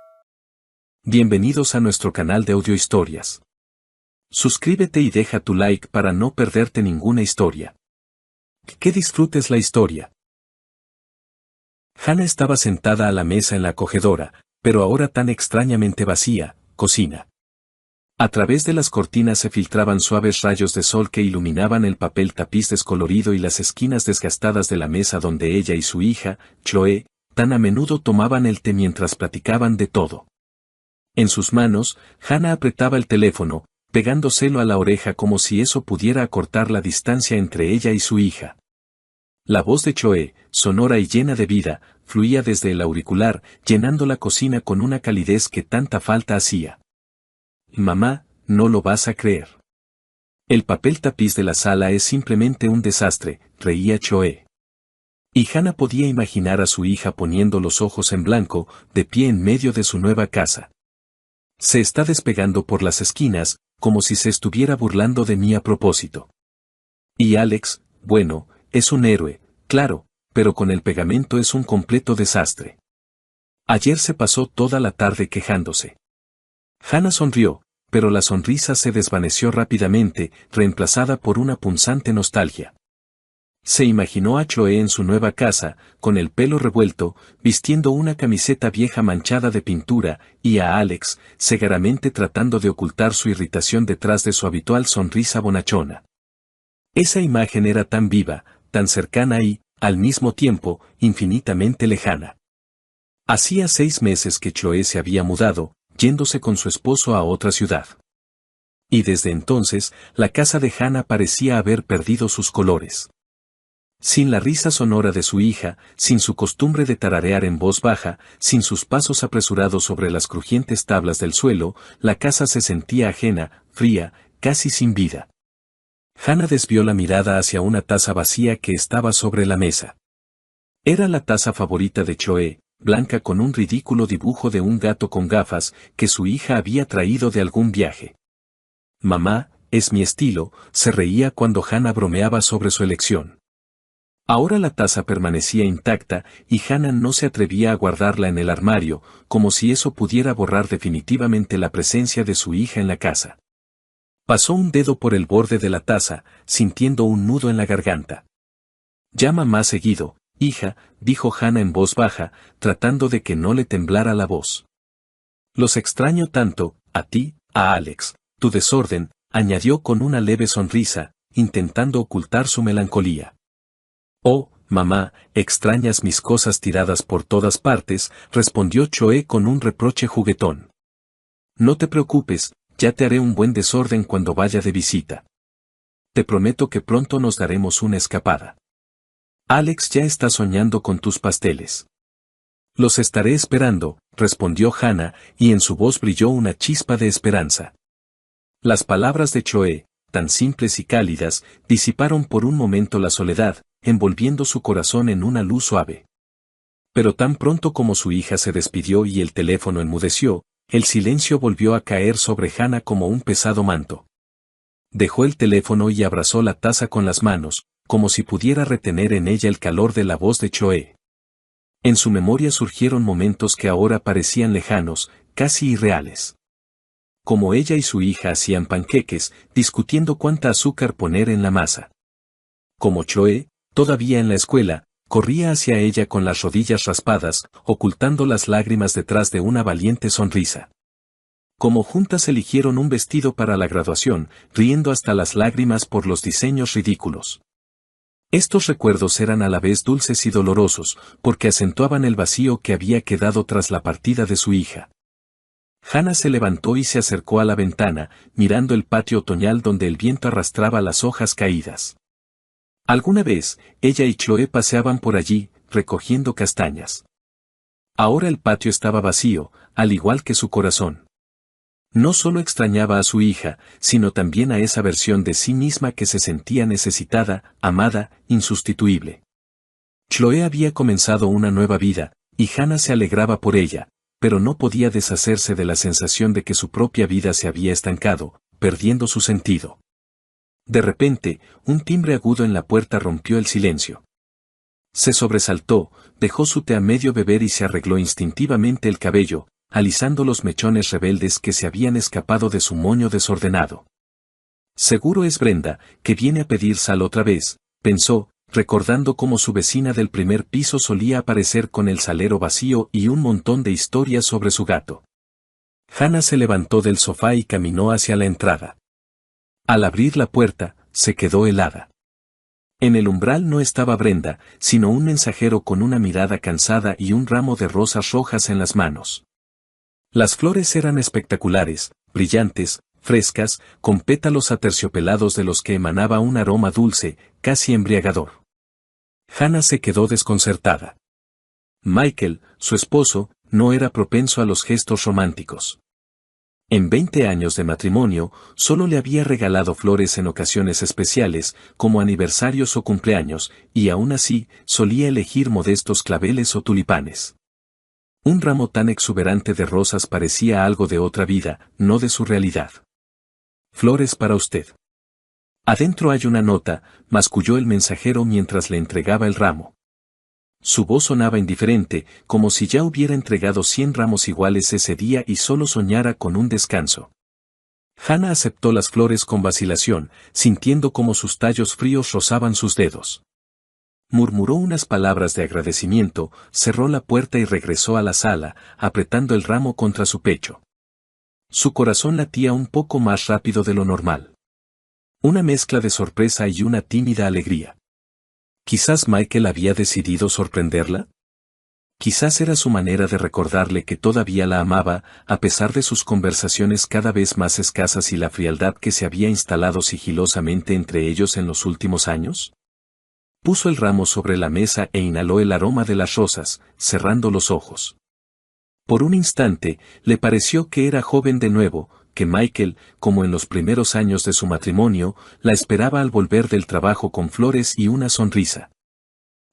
Bienvenidos a nuestro canal de audiohistorias. Suscríbete y deja tu like para no perderte ninguna historia. Que disfrutes la historia. Hannah estaba sentada a la mesa en la acogedora, pero ahora tan extrañamente vacía, cocina. A través de las cortinas se filtraban suaves rayos de sol que iluminaban el papel tapiz descolorido y las esquinas desgastadas de la mesa donde ella y su hija, Chloe, tan a menudo tomaban el té mientras platicaban de todo. En sus manos, Hannah apretaba el teléfono, pegándoselo a la oreja como si eso pudiera acortar la distancia entre ella y su hija. La voz de Chloe, sonora y llena de vida, fluía desde el auricular, llenando la cocina con una calidez que tanta falta hacía. Mamá, no lo vas a creer. El papel tapiz de la sala es simplemente un desastre, reía Chloe. Y Hannah podía imaginar a su hija poniendo los ojos en blanco, de pie en medio de su nueva casa. Se está despegando por las esquinas, como si se estuviera burlando de mí a propósito. Y Alex, bueno, es un héroe, claro, pero con el pegamento es un completo desastre. Ayer se pasó toda la tarde quejándose. Hannah sonrió, pero la sonrisa se desvaneció rápidamente, reemplazada por una punzante nostalgia. Se imaginó a Chloe en su nueva casa, con el pelo revuelto, vistiendo una camiseta vieja manchada de pintura, y a Alex, cegaramente tratando de ocultar su irritación detrás de su habitual sonrisa bonachona. Esa imagen era tan viva, tan cercana y, al mismo tiempo, infinitamente lejana. Hacía 6 meses que Chloe se había mudado, yéndose con su esposo a otra ciudad. Y desde entonces, la casa de Hannah parecía haber perdido sus colores. Sin la risa sonora de su hija, sin su costumbre de tararear en voz baja, sin sus pasos apresurados sobre las crujientes tablas del suelo, la casa se sentía ajena, fría, casi sin vida. Hannah desvió la mirada hacia una taza vacía que estaba sobre la mesa. Era la taza favorita de Chloe, blanca con un ridículo dibujo de un gato con gafas, que su hija había traído de algún viaje. Mamá, es mi estilo, se reía cuando Hannah bromeaba sobre su elección. Ahora la taza permanecía intacta, y Hannah no se atrevía a guardarla en el armario, como si eso pudiera borrar definitivamente la presencia de su hija en la casa. Pasó un dedo por el borde de la taza, sintiendo un nudo en la garganta. Llama más seguido, hija, dijo Hannah en voz baja, tratando de que no le temblara la voz. Los extraño tanto, a ti, a Alex, tu desorden, añadió con una leve sonrisa, intentando ocultar su melancolía. Oh, mamá, extrañas mis cosas tiradas por todas partes, respondió Chloe con un reproche juguetón. No te preocupes, ya te haré un buen desorden cuando vaya de visita. Te prometo que pronto nos daremos una escapada. Alex ya está soñando con tus pasteles. Los estaré esperando, respondió Hannah, y en su voz brilló una chispa de esperanza. Las palabras de Choe, tan simples y cálidas, disiparon por un momento la soledad, envolviendo su corazón en una luz suave. Pero tan pronto como su hija se despidió y el teléfono enmudeció, el silencio volvió a caer sobre Hannah como un pesado manto. Dejó el teléfono y abrazó la taza con las manos, como si pudiera retener en ella el calor de la voz de Choe. En su memoria surgieron momentos que ahora parecían lejanos, casi irreales. Como ella y su hija hacían panqueques, discutiendo cuánta azúcar poner en la masa. Como Choe, todavía en la escuela, corría hacia ella con las rodillas raspadas, ocultando las lágrimas detrás de una valiente sonrisa. Como juntas eligieron un vestido para la graduación, riendo hasta las lágrimas por los diseños ridículos. Estos recuerdos eran a la vez dulces y dolorosos, porque acentuaban el vacío que había quedado tras la partida de su hija. Hannah se levantó y se acercó a la ventana, mirando el patio otoñal donde el viento arrastraba las hojas caídas. Alguna vez, ella y Chloe paseaban por allí, recogiendo castañas. Ahora el patio estaba vacío, al igual que su corazón. No solo extrañaba a su hija, sino también a esa versión de sí misma que se sentía necesitada, amada, insustituible. Chloe había comenzado una nueva vida, y Hannah se alegraba por ella, pero no podía deshacerse de la sensación de que su propia vida se había estancado, perdiendo su sentido. De repente, un timbre agudo en la puerta rompió el silencio. Se sobresaltó, dejó su té a medio beber y se arregló instintivamente el cabello, alisando los mechones rebeldes que se habían escapado de su moño desordenado. Seguro es Brenda, que viene a pedir sal otra vez, pensó, recordando cómo su vecina del primer piso solía aparecer con el salero vacío y un montón de historias sobre su gato. Hannah se levantó del sofá y caminó hacia la entrada. Al abrir la puerta, se quedó helada. En el umbral no estaba Brenda, sino un mensajero con una mirada cansada y un ramo de rosas rojas en las manos. Las flores eran espectaculares, brillantes, frescas, con pétalos aterciopelados de los que emanaba un aroma dulce, casi embriagador. Hannah se quedó desconcertada. Michael, su esposo, no era propenso a los gestos románticos. En 20 años de matrimonio, solo le había regalado flores en ocasiones especiales, como aniversarios o cumpleaños, y aún así, solía elegir modestos claveles o tulipanes. Un ramo tan exuberante de rosas parecía algo de otra vida, no de su realidad. Flores para usted. Adentro hay una nota, masculló el mensajero mientras le entregaba el ramo. Su voz sonaba indiferente, como si ya hubiera entregado 100 ramos iguales ese día y solo soñara con un descanso. Hannah aceptó las flores con vacilación, sintiendo como sus tallos fríos rozaban sus dedos. Murmuró unas palabras de agradecimiento, cerró la puerta y regresó a la sala, apretando el ramo contra su pecho. Su corazón latía un poco más rápido de lo normal. Una mezcla de sorpresa y una tímida alegría. ¿Quizás Michael había decidido sorprenderla? Quizás era su manera de recordarle que todavía la amaba, a pesar de sus conversaciones cada vez más escasas y la frialdad que se había instalado sigilosamente entre ellos en los últimos años. Puso el ramo sobre la mesa e inhaló el aroma de las rosas, cerrando los ojos. Por un instante, le pareció que era joven de nuevo, que Michael, como en los primeros años de su matrimonio, la esperaba al volver del trabajo con flores y una sonrisa.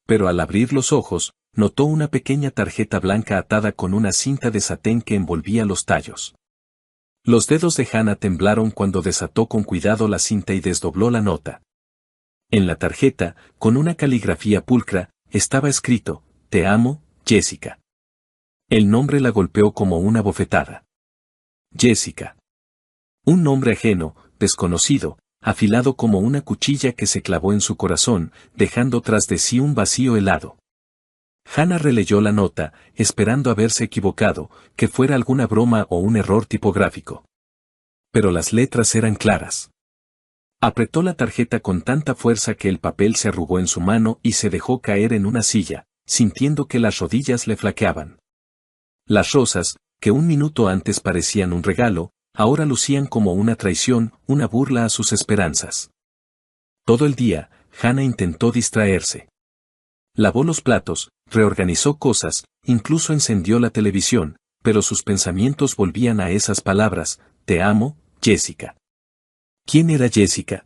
Pero al abrir los ojos, notó una pequeña tarjeta blanca atada con una cinta de satén que envolvía los tallos. Los dedos de Hannah temblaron cuando desató con cuidado la cinta y desdobló la nota. En la tarjeta, con una caligrafía pulcra, estaba escrito, «Te amo, Jessica». El nombre la golpeó como una bofetada. Jessica. Un nombre ajeno, desconocido, afilado como una cuchilla que se clavó en su corazón, dejando tras de sí un vacío helado. Hannah releyó la nota, esperando haberse equivocado, que fuera alguna broma o un error tipográfico. Pero las letras eran claras. Apretó la tarjeta con tanta fuerza que el papel se arrugó en su mano y se dejó caer en una silla, sintiendo que las rodillas le flaqueaban. Las rosas, que un minuto antes parecían un regalo, ahora lucían como una traición, una burla a sus esperanzas. Todo el día, Hannah intentó distraerse. Lavó los platos, reorganizó cosas, incluso encendió la televisión, pero sus pensamientos volvían a esas palabras: te amo, Jessica. ¿Quién era Jessica?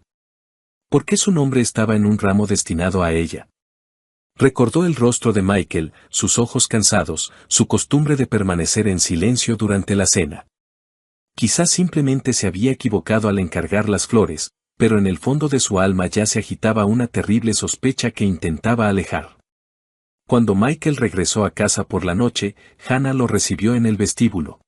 ¿Por qué su nombre estaba en un ramo destinado a ella? Recordó el rostro de Michael, sus ojos cansados, su costumbre de permanecer en silencio durante la cena. Quizás simplemente se había equivocado al encargar las flores, pero en el fondo de su alma ya se agitaba una terrible sospecha que intentaba alejar. Cuando Michael regresó a casa por la noche, Hannah lo recibió en el vestíbulo.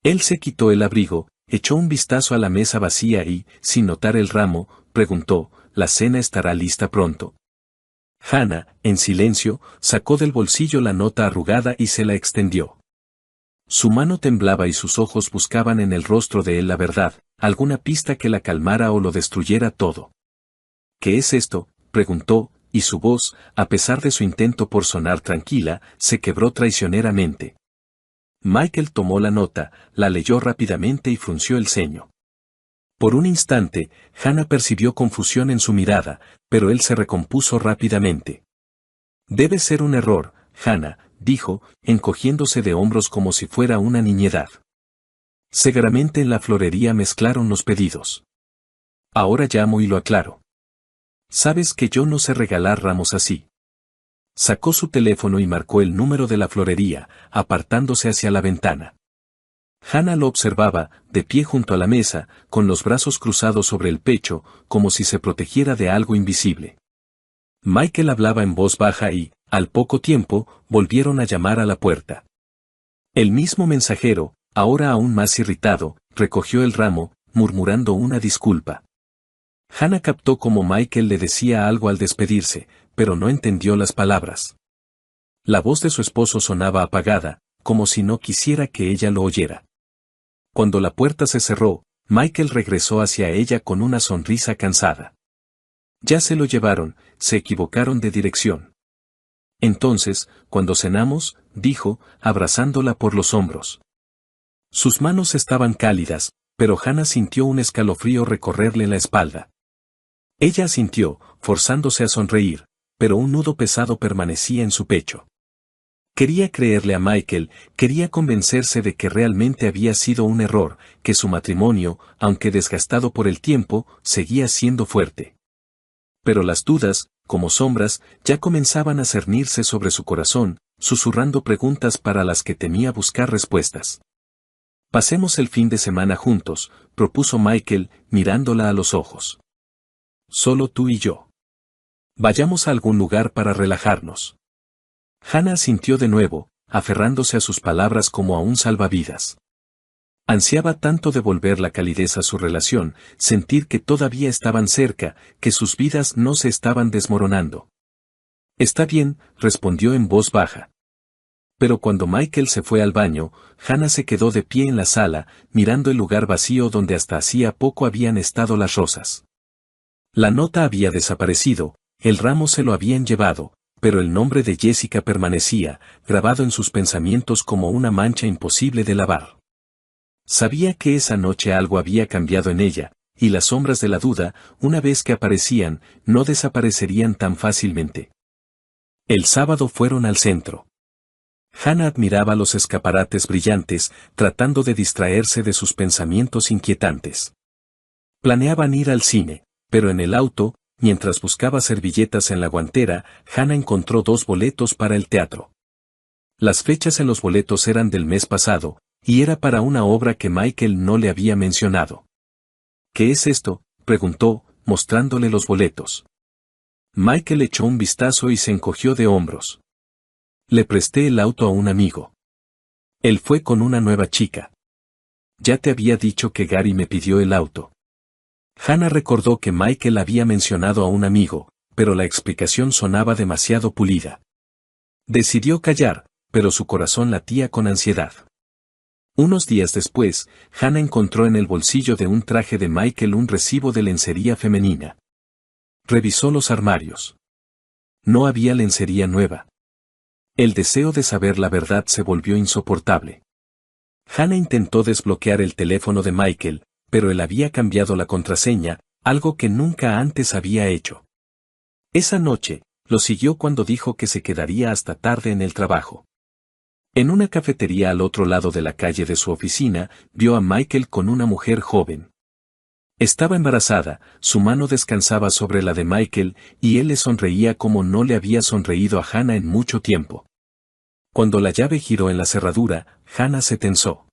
Él se quitó el abrigo, echó un vistazo a la mesa vacía y, sin notar el ramo, preguntó: ¿la cena estará lista pronto? Hannah, en silencio, sacó del bolsillo la nota arrugada y se la extendió. Su mano temblaba y sus ojos buscaban en el rostro de él la verdad, alguna pista que la calmara o lo destruyera todo. ¿Qué es esto?, preguntó, y su voz, a pesar de su intento por sonar tranquila, se quebró traicioneramente. Michael tomó la nota, la leyó rápidamente y frunció el ceño. Por un instante, Hannah percibió confusión en su mirada, pero él se recompuso rápidamente. Debe ser un error, Hannah, dijo, encogiéndose de hombros como si fuera una niñedad. Seguramente en la florería mezclaron los pedidos. Ahora llamo y lo aclaro. Sabes que yo no sé regalar ramos así. Sacó su teléfono y marcó el número de la florería, apartándose hacia la ventana. Hannah lo observaba, de pie junto a la mesa, con los brazos cruzados sobre el pecho, como si se protegiera de algo invisible. Michael hablaba en voz baja y, al poco tiempo, volvieron a llamar a la puerta. El mismo mensajero, ahora aún más irritado, recogió el ramo, murmurando una disculpa. Hannah captó cómo Michael le decía algo al despedirse, pero no entendió las palabras. La voz de su esposo sonaba apagada, como si no quisiera que ella lo oyera. Cuando la puerta se cerró, Michael regresó hacia ella con una sonrisa cansada. Ya se lo llevaron, se equivocaron de dirección. Entonces, cuando cenamos, dijo, abrazándola por los hombros. Sus manos estaban cálidas, pero Hannah sintió un escalofrío recorrerle la espalda. Ella asintió, forzándose a sonreír, pero un nudo pesado permanecía en su pecho. Quería creerle a Michael, quería convencerse de que realmente había sido un error, que su matrimonio, aunque desgastado por el tiempo, seguía siendo fuerte. Pero las dudas, como sombras, ya comenzaban a cernirse sobre su corazón, susurrando preguntas para las que temía buscar respuestas. Pasemos el fin de semana juntos, propuso Michael, mirándola a los ojos. Solo tú y yo. Vayamos a algún lugar para relajarnos. Hannah asintió de nuevo, aferrándose a sus palabras como a un salvavidas. Ansiaba tanto devolver la calidez a su relación, sentir que todavía estaban cerca, que sus vidas no se estaban desmoronando. Está bien, respondió en voz baja. Pero cuando Michael se fue al baño, Hannah se quedó de pie en la sala, mirando el lugar vacío donde hasta hacía poco habían estado las rosas. La nota había desaparecido, el ramo se lo habían llevado, pero el nombre de Jessica permanecía, grabado en sus pensamientos como una mancha imposible de lavar. Sabía que esa noche algo había cambiado en ella, y las sombras de la duda, una vez que aparecían, no desaparecerían tan fácilmente. El sábado fueron al centro. Hannah admiraba los escaparates brillantes, tratando de distraerse de sus pensamientos inquietantes. Planeaban ir al cine, pero en el auto, mientras buscaba servilletas en la guantera, Hannah encontró 2 boletos para el teatro. Las fechas en los boletos eran del mes pasado, y era para una obra que Michael no le había mencionado. ¿Qué es esto?, preguntó, mostrándole los boletos. Michael echó un vistazo y se encogió de hombros. Le presté el auto a un amigo. Él fue con una nueva chica. Ya te había dicho que Gary me pidió el auto. Hannah recordó que Michael había mencionado a un amigo, pero la explicación sonaba demasiado pulida. Decidió callar, pero su corazón latía con ansiedad. Unos días después, Hannah encontró en el bolsillo de un traje de Michael un recibo de lencería femenina. Revisó los armarios. No había lencería nueva. El deseo de saber la verdad se volvió insoportable. Hannah intentó desbloquear el teléfono de Michael, pero él había cambiado la contraseña, algo que nunca antes había hecho. Esa noche, lo siguió cuando dijo que se quedaría hasta tarde en el trabajo. En una cafetería al otro lado de la calle de su oficina, vio a Michael con una mujer joven. Estaba embarazada, su mano descansaba sobre la de Michael, y él le sonreía como no le había sonreído a Hannah en mucho tiempo. Cuando la llave giró en la cerradura, Hannah se tensó.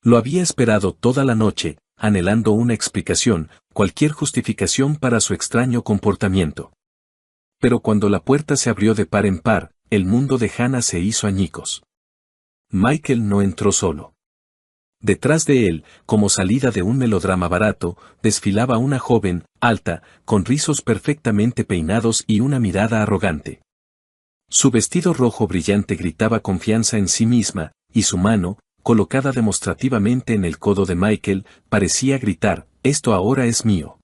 Lo había esperado toda la noche, anhelando una explicación, cualquier justificación para su extraño comportamiento. Pero cuando la puerta se abrió de par en par, el mundo de Hannah se hizo añicos. Michael no entró solo. Detrás de él, como salida de un melodrama barato, desfilaba una joven, alta, con rizos perfectamente peinados y una mirada arrogante. Su vestido rojo brillante gritaba confianza en sí misma, y su mano, colocada demostrativamente en el codo de Michael, parecía gritar, «Esto ahora es mío».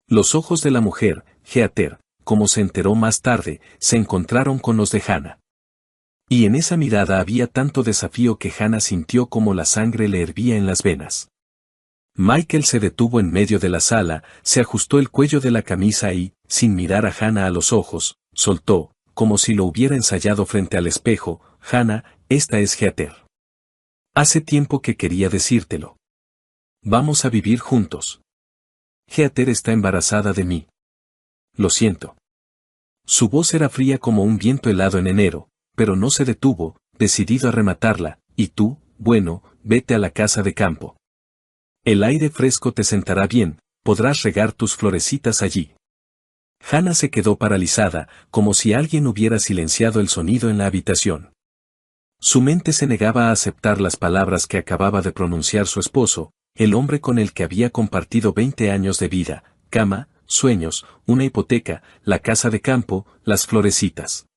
Los ojos de la mujer, Heather, como se enteró más tarde, se encontraron con los de Hannah. Y en esa mirada había tanto desafío que Hannah sintió como la sangre le hervía en las venas. Michael se detuvo en medio de la sala, se ajustó el cuello de la camisa y, sin mirar a Hannah a los ojos, soltó, como si lo hubiera ensayado frente al espejo, «Hannah, esta es Heather. Hace tiempo que quería decírtelo. Vamos a vivir juntos. Heather está embarazada de mí. Lo siento». Su voz era fría como un viento helado en enero, pero no se detuvo, decidido a rematarla, «Y tú, bueno, vete a la casa de campo. El aire fresco te sentará bien, podrás regar tus florecitas allí». Hannah se quedó paralizada, como si alguien hubiera silenciado el sonido en la habitación. Su mente se negaba a aceptar las palabras que acababa de pronunciar su esposo, el hombre con el que había compartido 20 años de vida, cama, sueños, una hipoteca, la casa de campo, las florecitas.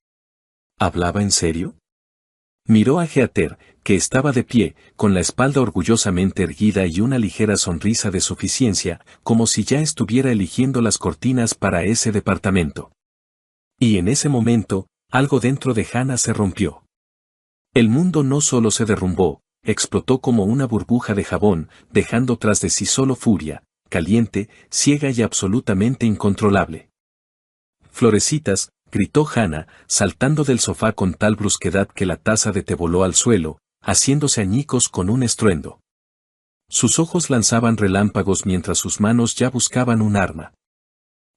¿Hablaba en serio? Miró a Heather, que estaba de pie, con la espalda orgullosamente erguida y una ligera sonrisa de suficiencia, como si ya estuviera eligiendo las cortinas para ese departamento. Y en ese momento, algo dentro de Hannah se rompió. El mundo no solo se derrumbó, explotó como una burbuja de jabón, dejando tras de sí solo furia, caliente, ciega y absolutamente incontrolable. «Florecitas», gritó Hannah, saltando del sofá con tal brusquedad que la taza de té voló al suelo, haciéndose añicos con un estruendo. Sus ojos lanzaban relámpagos mientras sus manos ya buscaban un arma.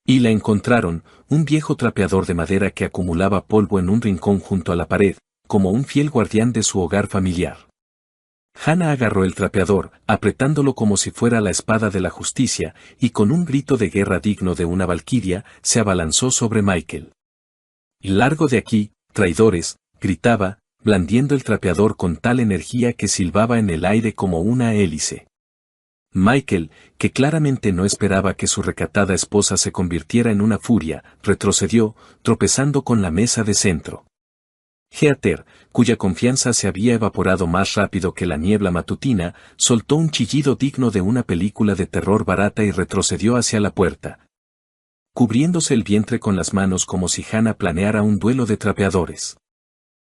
Y la encontraron, un viejo trapeador de madera que acumulaba polvo en un rincón junto a la pared, como un fiel guardián de su hogar familiar. Hannah agarró el trapeador, apretándolo como si fuera la espada de la justicia, y con un grito de guerra digno de una valquiria, se abalanzó sobre Michael. «Largo de aquí, traidores», gritaba, blandiendo el trapeador con tal energía que silbaba en el aire como una hélice. Michael, que claramente no esperaba que su recatada esposa se convirtiera en una furia, retrocedió, tropezando con la mesa de centro. Heather, cuya confianza se había evaporado más rápido que la niebla matutina, soltó un chillido digno de una película de terror barata y retrocedió hacia la puerta, cubriéndose el vientre con las manos como si Hannah planeara un duelo de trapeadores.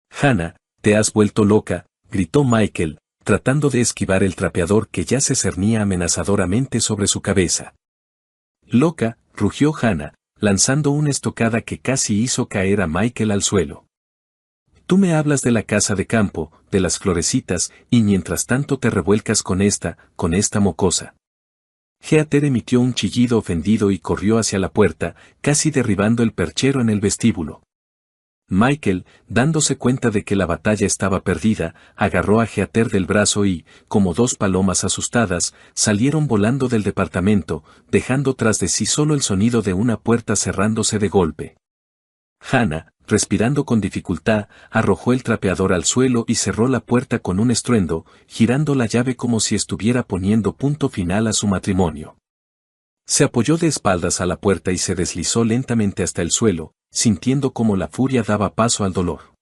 «Hannah, te has vuelto loca», gritó Michael, tratando de esquivar el trapeador que ya se cernía amenazadoramente sobre su cabeza. «Loca», rugió Hannah, lanzando una estocada que casi hizo caer a Michael al suelo. «Tú me hablas de la casa de campo, de las florecitas, y mientras tanto te revuelcas con esta mocosa». Heather emitió un chillido ofendido y corrió hacia la puerta, casi derribando el perchero en el vestíbulo. Michael, dándose cuenta de que la batalla estaba perdida, agarró a Heather del brazo y, como dos palomas asustadas, salieron volando del departamento, dejando tras de sí solo el sonido de una puerta cerrándose de golpe. Hannah, respirando con dificultad, arrojó el trapeador al suelo y cerró la puerta con un estruendo, girando la llave como si estuviera poniendo punto final a su matrimonio. Se apoyó de espaldas a la puerta y se deslizó lentamente hasta el suelo, sintiendo como la furia daba paso al dolor.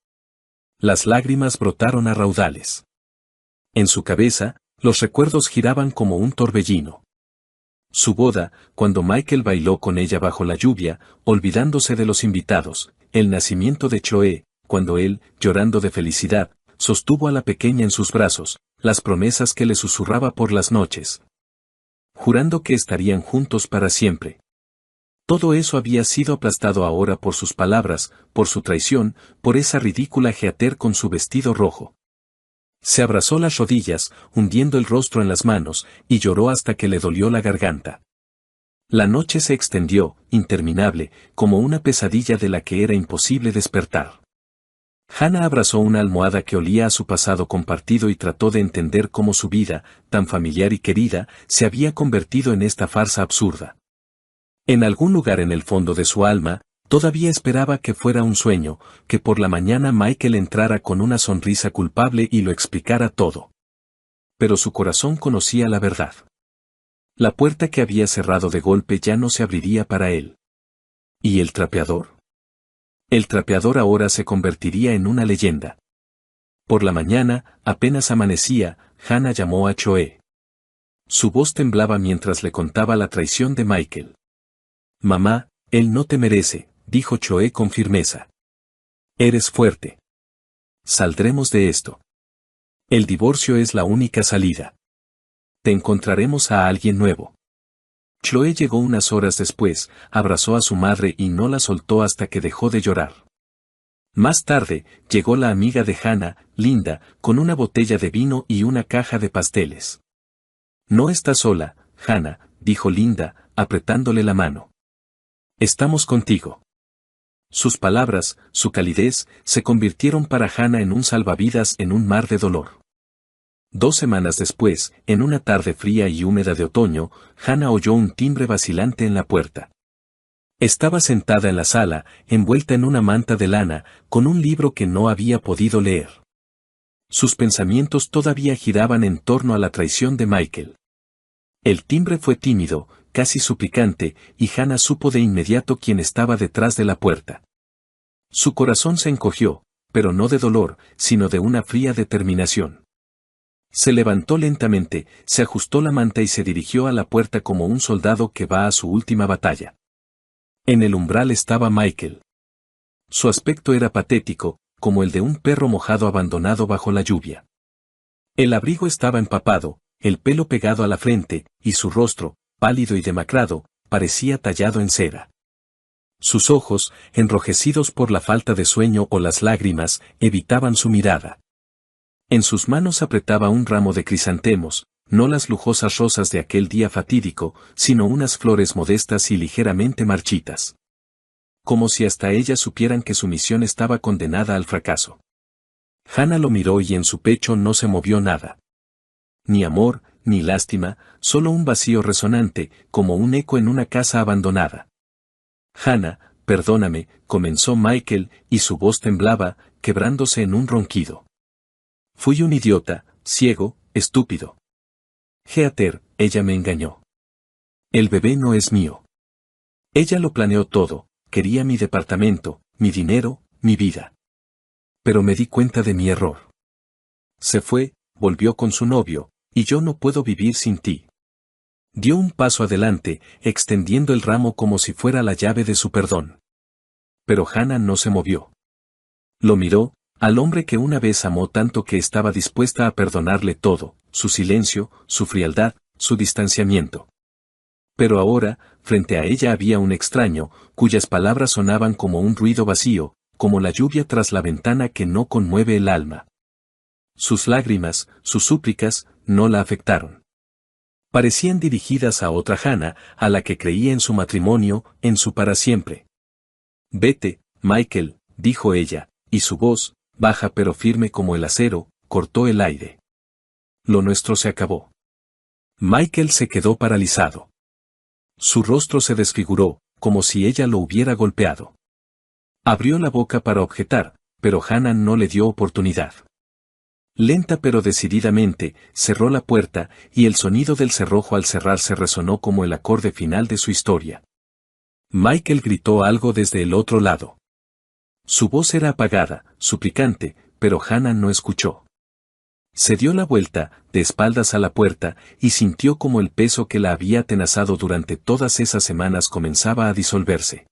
Las lágrimas brotaron a raudales. En su cabeza, los recuerdos giraban como un torbellino. Su boda, cuando Michael bailó con ella bajo la lluvia, olvidándose de los invitados, el nacimiento de Chloe, cuando él, llorando de felicidad, sostuvo a la pequeña en sus brazos, las promesas que le susurraba por las noches, jurando que estarían juntos para siempre. Todo eso había sido aplastado ahora por sus palabras, por su traición, por esa ridícula Heather con su vestido rojo. Se abrazó las rodillas, hundiendo el rostro en las manos, y lloró hasta que le dolió la garganta. La noche se extendió, interminable, como una pesadilla de la que era imposible despertar. Hannah abrazó una almohada que olía a su pasado compartido y trató de entender cómo su vida, tan familiar y querida, se había convertido en esta farsa absurda. En algún lugar en el fondo de su alma, todavía esperaba que fuera un sueño, que por la mañana Michael entrara con una sonrisa culpable y lo explicara todo. Pero su corazón conocía la verdad. La puerta que había cerrado de golpe ya no se abriría para él. ¿Y el trapeador? El trapeador ahora se convertiría en una leyenda. Por la mañana, apenas amanecía, Hannah llamó a Choe. Su voz temblaba mientras le contaba la traición de Michael. «Mamá, él no te merece», dijo Choe con firmeza. «Eres fuerte. Saldremos de esto. El divorcio es la única salida. Te encontraremos a alguien nuevo». Choe llegó unas horas después, abrazó a su madre y no la soltó hasta que dejó de llorar. Más tarde, llegó la amiga de Hannah, Linda, con una botella de vino y una caja de pasteles. «No estás sola, Hannah», dijo Linda, apretándole la mano. «Estamos contigo». Sus palabras, su calidez, se convirtieron para Hannah en un salvavidas en un mar de dolor. 2 semanas después, en una tarde fría y húmeda de otoño, Hannah oyó un timbre vacilante en la puerta. Estaba sentada en la sala, envuelta en una manta de lana, con un libro que no había podido leer. Sus pensamientos todavía giraban en torno a la traición de Michael. El timbre fue tímido, casi suplicante, y Hannah supo de inmediato quién estaba detrás de la puerta. Su corazón se encogió, pero no de dolor, sino de una fría determinación. Se levantó lentamente, se ajustó la manta y se dirigió a la puerta como un soldado que va a su última batalla. En el umbral estaba Michael. Su aspecto era patético, como el de un perro mojado abandonado bajo la lluvia. El abrigo estaba empapado, el pelo pegado a la frente, y su rostro, pálido y demacrado, parecía tallado en cera. Sus ojos, enrojecidos por la falta de sueño o las lágrimas, evitaban su mirada. En sus manos apretaba un ramo de crisantemos, no las lujosas rosas de aquel día fatídico, sino unas flores modestas y ligeramente marchitas. Como si hasta ellas supieran que su misión estaba condenada al fracaso. Hannah lo miró y en su pecho no se movió nada. Ni amor, ni lástima, solo un vacío resonante, como un eco en una casa abandonada. «Hannah, perdóname», comenzó Michael, y su voz temblaba, quebrándose en un ronquido. «Fui un idiota, ciego, estúpido. Heather, ella me engañó. El bebé no es mío. Ella lo planeó todo, quería mi departamento, mi dinero, mi vida. Pero me di cuenta de mi error. Se fue, volvió con su novio, y yo no puedo vivir sin ti». Dio un paso adelante, extendiendo el ramo como si fuera la llave de su perdón. Pero Hannah no se movió. Lo miró, al hombre que una vez amó tanto que estaba dispuesta a perdonarle todo, su silencio, su frialdad, su distanciamiento. Pero ahora, frente a ella había un extraño, cuyas palabras sonaban como un ruido vacío, como la lluvia tras la ventana que no conmueve el alma. Sus lágrimas, sus súplicas, no la afectaron. Parecían dirigidas a otra Hannah, a la que creía en su matrimonio, en su para siempre. «Vete, Michael», dijo ella, y su voz, baja pero firme como el acero, cortó el aire. Lo nuestro se acabó. Michael se quedó paralizado. Su rostro se desfiguró, como si ella lo hubiera golpeado. Abrió la boca para objetar, pero Hannah no le dio oportunidad. Lenta pero decididamente, cerró la puerta, y el sonido del cerrojo al cerrarse resonó como el acorde final de su historia. Michael gritó algo desde el otro lado. Su voz era apagada, suplicante, pero Hannah no escuchó. Se dio la vuelta, de espaldas a la puerta, y sintió como el peso que la había atenazado durante todas esas semanas comenzaba a disolverse.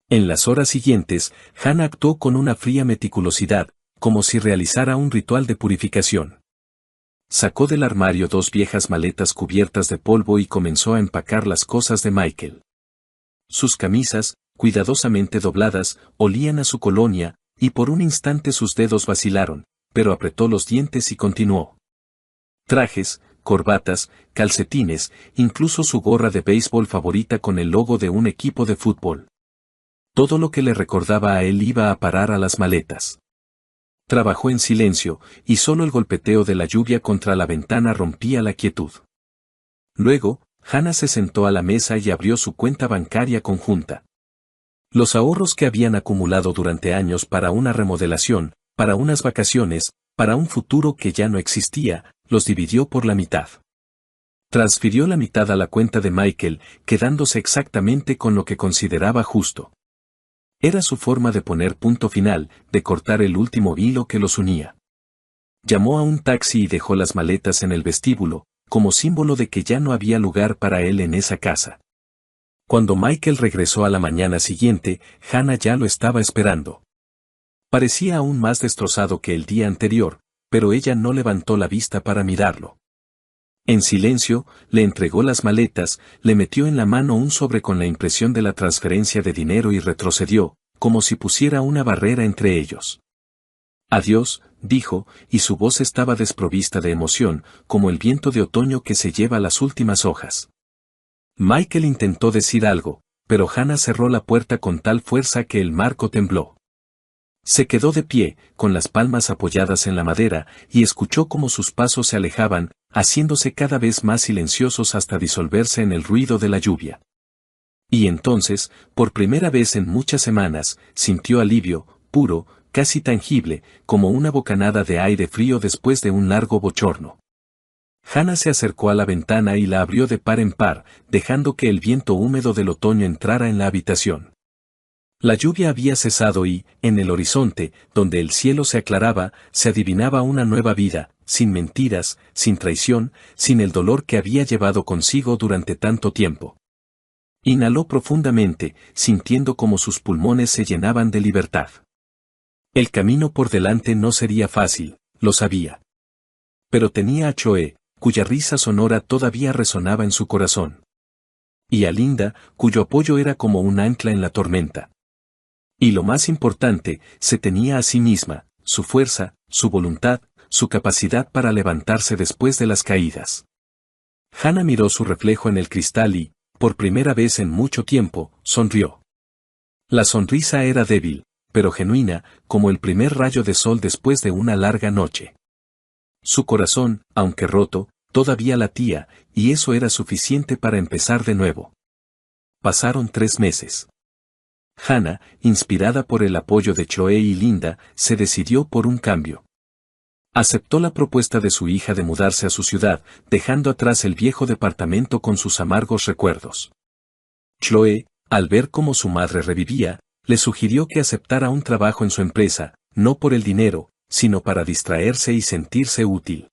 En las horas siguientes, Hannah actuó con una fría meticulosidad, como si realizara un ritual de purificación. Sacó del armario 2 viejas maletas cubiertas de polvo y comenzó a empacar las cosas de Michael. Sus camisas, cuidadosamente dobladas, olían a su colonia, y por un instante sus dedos vacilaron, pero apretó los dientes y continuó. Trajes, corbatas, calcetines, incluso su gorra de béisbol favorita con el logo de un equipo de fútbol. Todo lo que le recordaba a él iba a parar a las maletas. Trabajó en silencio, y solo el golpeteo de la lluvia contra la ventana rompía la quietud. Luego, Hannah se sentó a la mesa y abrió su cuenta bancaria conjunta. Los ahorros que habían acumulado durante años para una remodelación, para unas vacaciones, para un futuro que ya no existía, los dividió por la mitad. Transfirió la mitad a la cuenta de Michael, quedándose exactamente con lo que consideraba justo. Era su forma de poner punto final, de cortar el último hilo que los unía. Llamó a un taxi y dejó las maletas en el vestíbulo, como símbolo de que ya no había lugar para él en esa casa. Cuando Michael regresó a la mañana siguiente, Hannah ya lo estaba esperando. Parecía aún más destrozado que el día anterior, pero ella no levantó la vista para mirarlo. En silencio, le entregó las maletas, le metió en la mano un sobre con la impresión de la transferencia de dinero y retrocedió, como si pusiera una barrera entre ellos. Adiós, dijo, y su voz estaba desprovista de emoción, como el viento de otoño que se lleva las últimas hojas. Michael intentó decir algo, pero Hannah cerró la puerta con tal fuerza que el marco tembló. Se quedó de pie, con las palmas apoyadas en la madera, y escuchó cómo sus pasos se alejaban, haciéndose cada vez más silenciosos hasta disolverse en el ruido de la lluvia. Y entonces, por primera vez en muchas semanas, sintió alivio, puro, casi tangible, como una bocanada de aire frío después de un largo bochorno. Hannah se acercó a la ventana y la abrió de par en par, dejando que el viento húmedo del otoño entrara en la habitación. La lluvia había cesado y, en el horizonte, donde el cielo se aclaraba, se adivinaba una nueva vida, sin mentiras, sin traición, sin el dolor que había llevado consigo durante tanto tiempo. Inhaló profundamente, sintiendo como sus pulmones se llenaban de libertad. El camino por delante no sería fácil, lo sabía. Pero tenía a Choe, cuya risa sonora todavía resonaba en su corazón. Y a Linda, cuyo apoyo era como un ancla en la tormenta. Y lo más importante, se tenía a sí misma, su fuerza, su voluntad, su capacidad para levantarse después de las caídas. Hannah miró su reflejo en el cristal y, por primera vez en mucho tiempo, sonrió. La sonrisa era débil, pero genuina, como el primer rayo de sol después de una larga noche. Su corazón, aunque roto, todavía latía, y eso era suficiente para empezar de nuevo. Pasaron 3 meses. Hannah, inspirada por el apoyo de Choe y Linda, se decidió por un cambio. Aceptó la propuesta de su hija de mudarse a su ciudad, dejando atrás el viejo departamento con sus amargos recuerdos. Choe, al ver cómo su madre revivía, le sugirió que aceptara un trabajo en su empresa, no por el dinero, sino para distraerse y sentirse útil.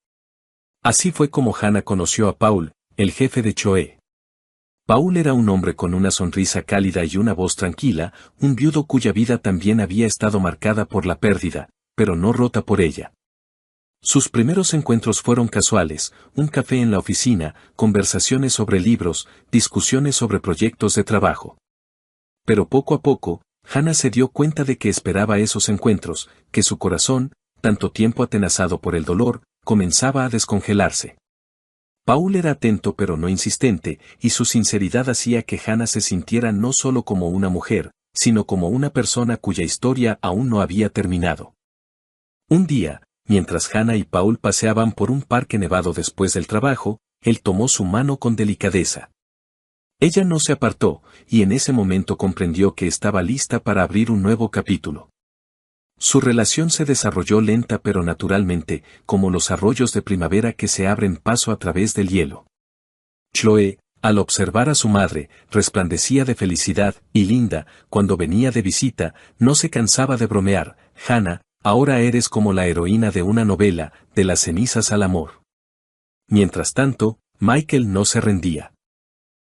Así fue como Hannah conoció a Paul, el jefe de Choe. Paul era un hombre con una sonrisa cálida y una voz tranquila, un viudo cuya vida también había estado marcada por la pérdida, pero no rota por ella. Sus primeros encuentros fueron casuales, un café en la oficina, conversaciones sobre libros, discusiones sobre proyectos de trabajo. Pero poco a poco, Hannah se dio cuenta de que esperaba esos encuentros, que su corazón, tanto tiempo atenazado por el dolor, comenzaba a descongelarse. Paul era atento pero no insistente, y su sinceridad hacía que Hannah se sintiera no solo como una mujer, sino como una persona cuya historia aún no había terminado. Un día, mientras Hannah y Paul paseaban por un parque nevado después del trabajo, él tomó su mano con delicadeza. Ella no se apartó, y en ese momento comprendió que estaba lista para abrir un nuevo capítulo. Su relación se desarrolló lenta pero naturalmente, como los arroyos de primavera que se abren paso a través del hielo. Chloe, al observar a su madre, resplandecía de felicidad, y Linda, cuando venía de visita, no se cansaba de bromear: Hannah, ahora eres como la heroína de una novela, de las cenizas al amor. Mientras tanto, Michael no se rendía.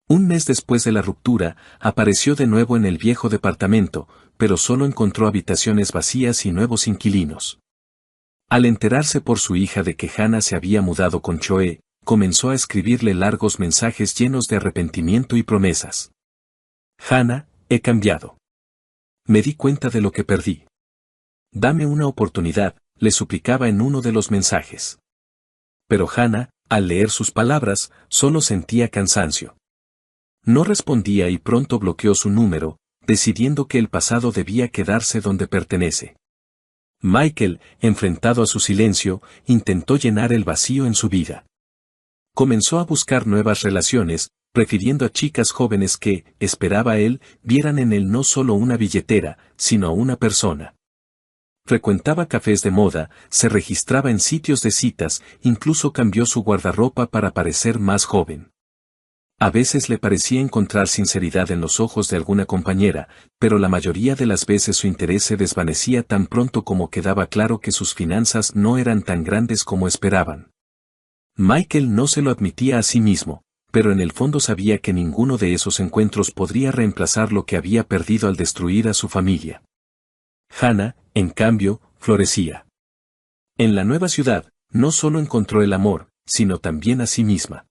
Un mes después de la ruptura, apareció de nuevo en el viejo departamento, pero solo encontró habitaciones vacías y nuevos inquilinos. Al enterarse por su hija de que Hannah se había mudado con Choe, comenzó a escribirle largos mensajes llenos de arrepentimiento y promesas. Hannah, he cambiado. Me di cuenta de lo que perdí. Dame una oportunidad, le suplicaba en uno de los mensajes. Pero Hannah, al leer sus palabras, solo sentía cansancio. No respondía y pronto bloqueó su número, decidiendo que el pasado debía quedarse donde pertenece. Michael, enfrentado a su silencio, intentó llenar el vacío en su vida. Comenzó a buscar nuevas relaciones, prefiriendo a chicas jóvenes que, esperaba él, vieran en él no solo una billetera, sino a una persona. Frecuentaba cafés de moda, se registraba en sitios de citas, incluso cambió su guardarropa para parecer más joven. A veces le parecía encontrar sinceridad en los ojos de alguna compañera, pero la mayoría de las veces su interés se desvanecía tan pronto como quedaba claro que sus finanzas no eran tan grandes como esperaban. Michael no se lo admitía a sí mismo, pero en el fondo sabía que ninguno de esos encuentros podría reemplazar lo que había perdido al destruir a su familia. Hannah, en cambio, florecía. En la nueva ciudad, no solo encontró el amor, sino también a sí misma.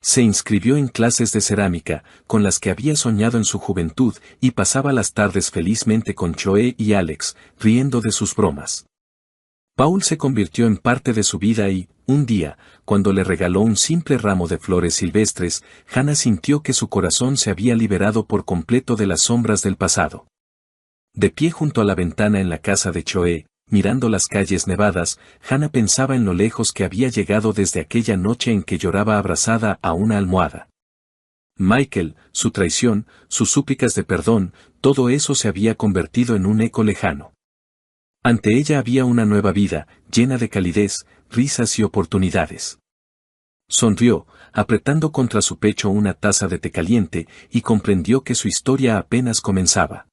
Se inscribió en clases de cerámica, con las que había soñado en su juventud, y pasaba las tardes felizmente con Chloe y Alex, riendo de sus bromas. Paul se convirtió en parte de su vida y, un día, cuando le regaló un simple ramo de flores silvestres, Hannah sintió que su corazón se había liberado por completo de las sombras del pasado. De pie junto a la ventana en la casa de Chloe, mirando las calles nevadas, Hannah pensaba en lo lejos que había llegado desde aquella noche en que lloraba abrazada a una almohada. Michael, su traición, sus súplicas de perdón, todo eso se había convertido en un eco lejano. Ante ella había una nueva vida, llena de calidez, risas y oportunidades. Sonrió, apretando contra su pecho una taza de té caliente, y comprendió que su historia apenas comenzaba.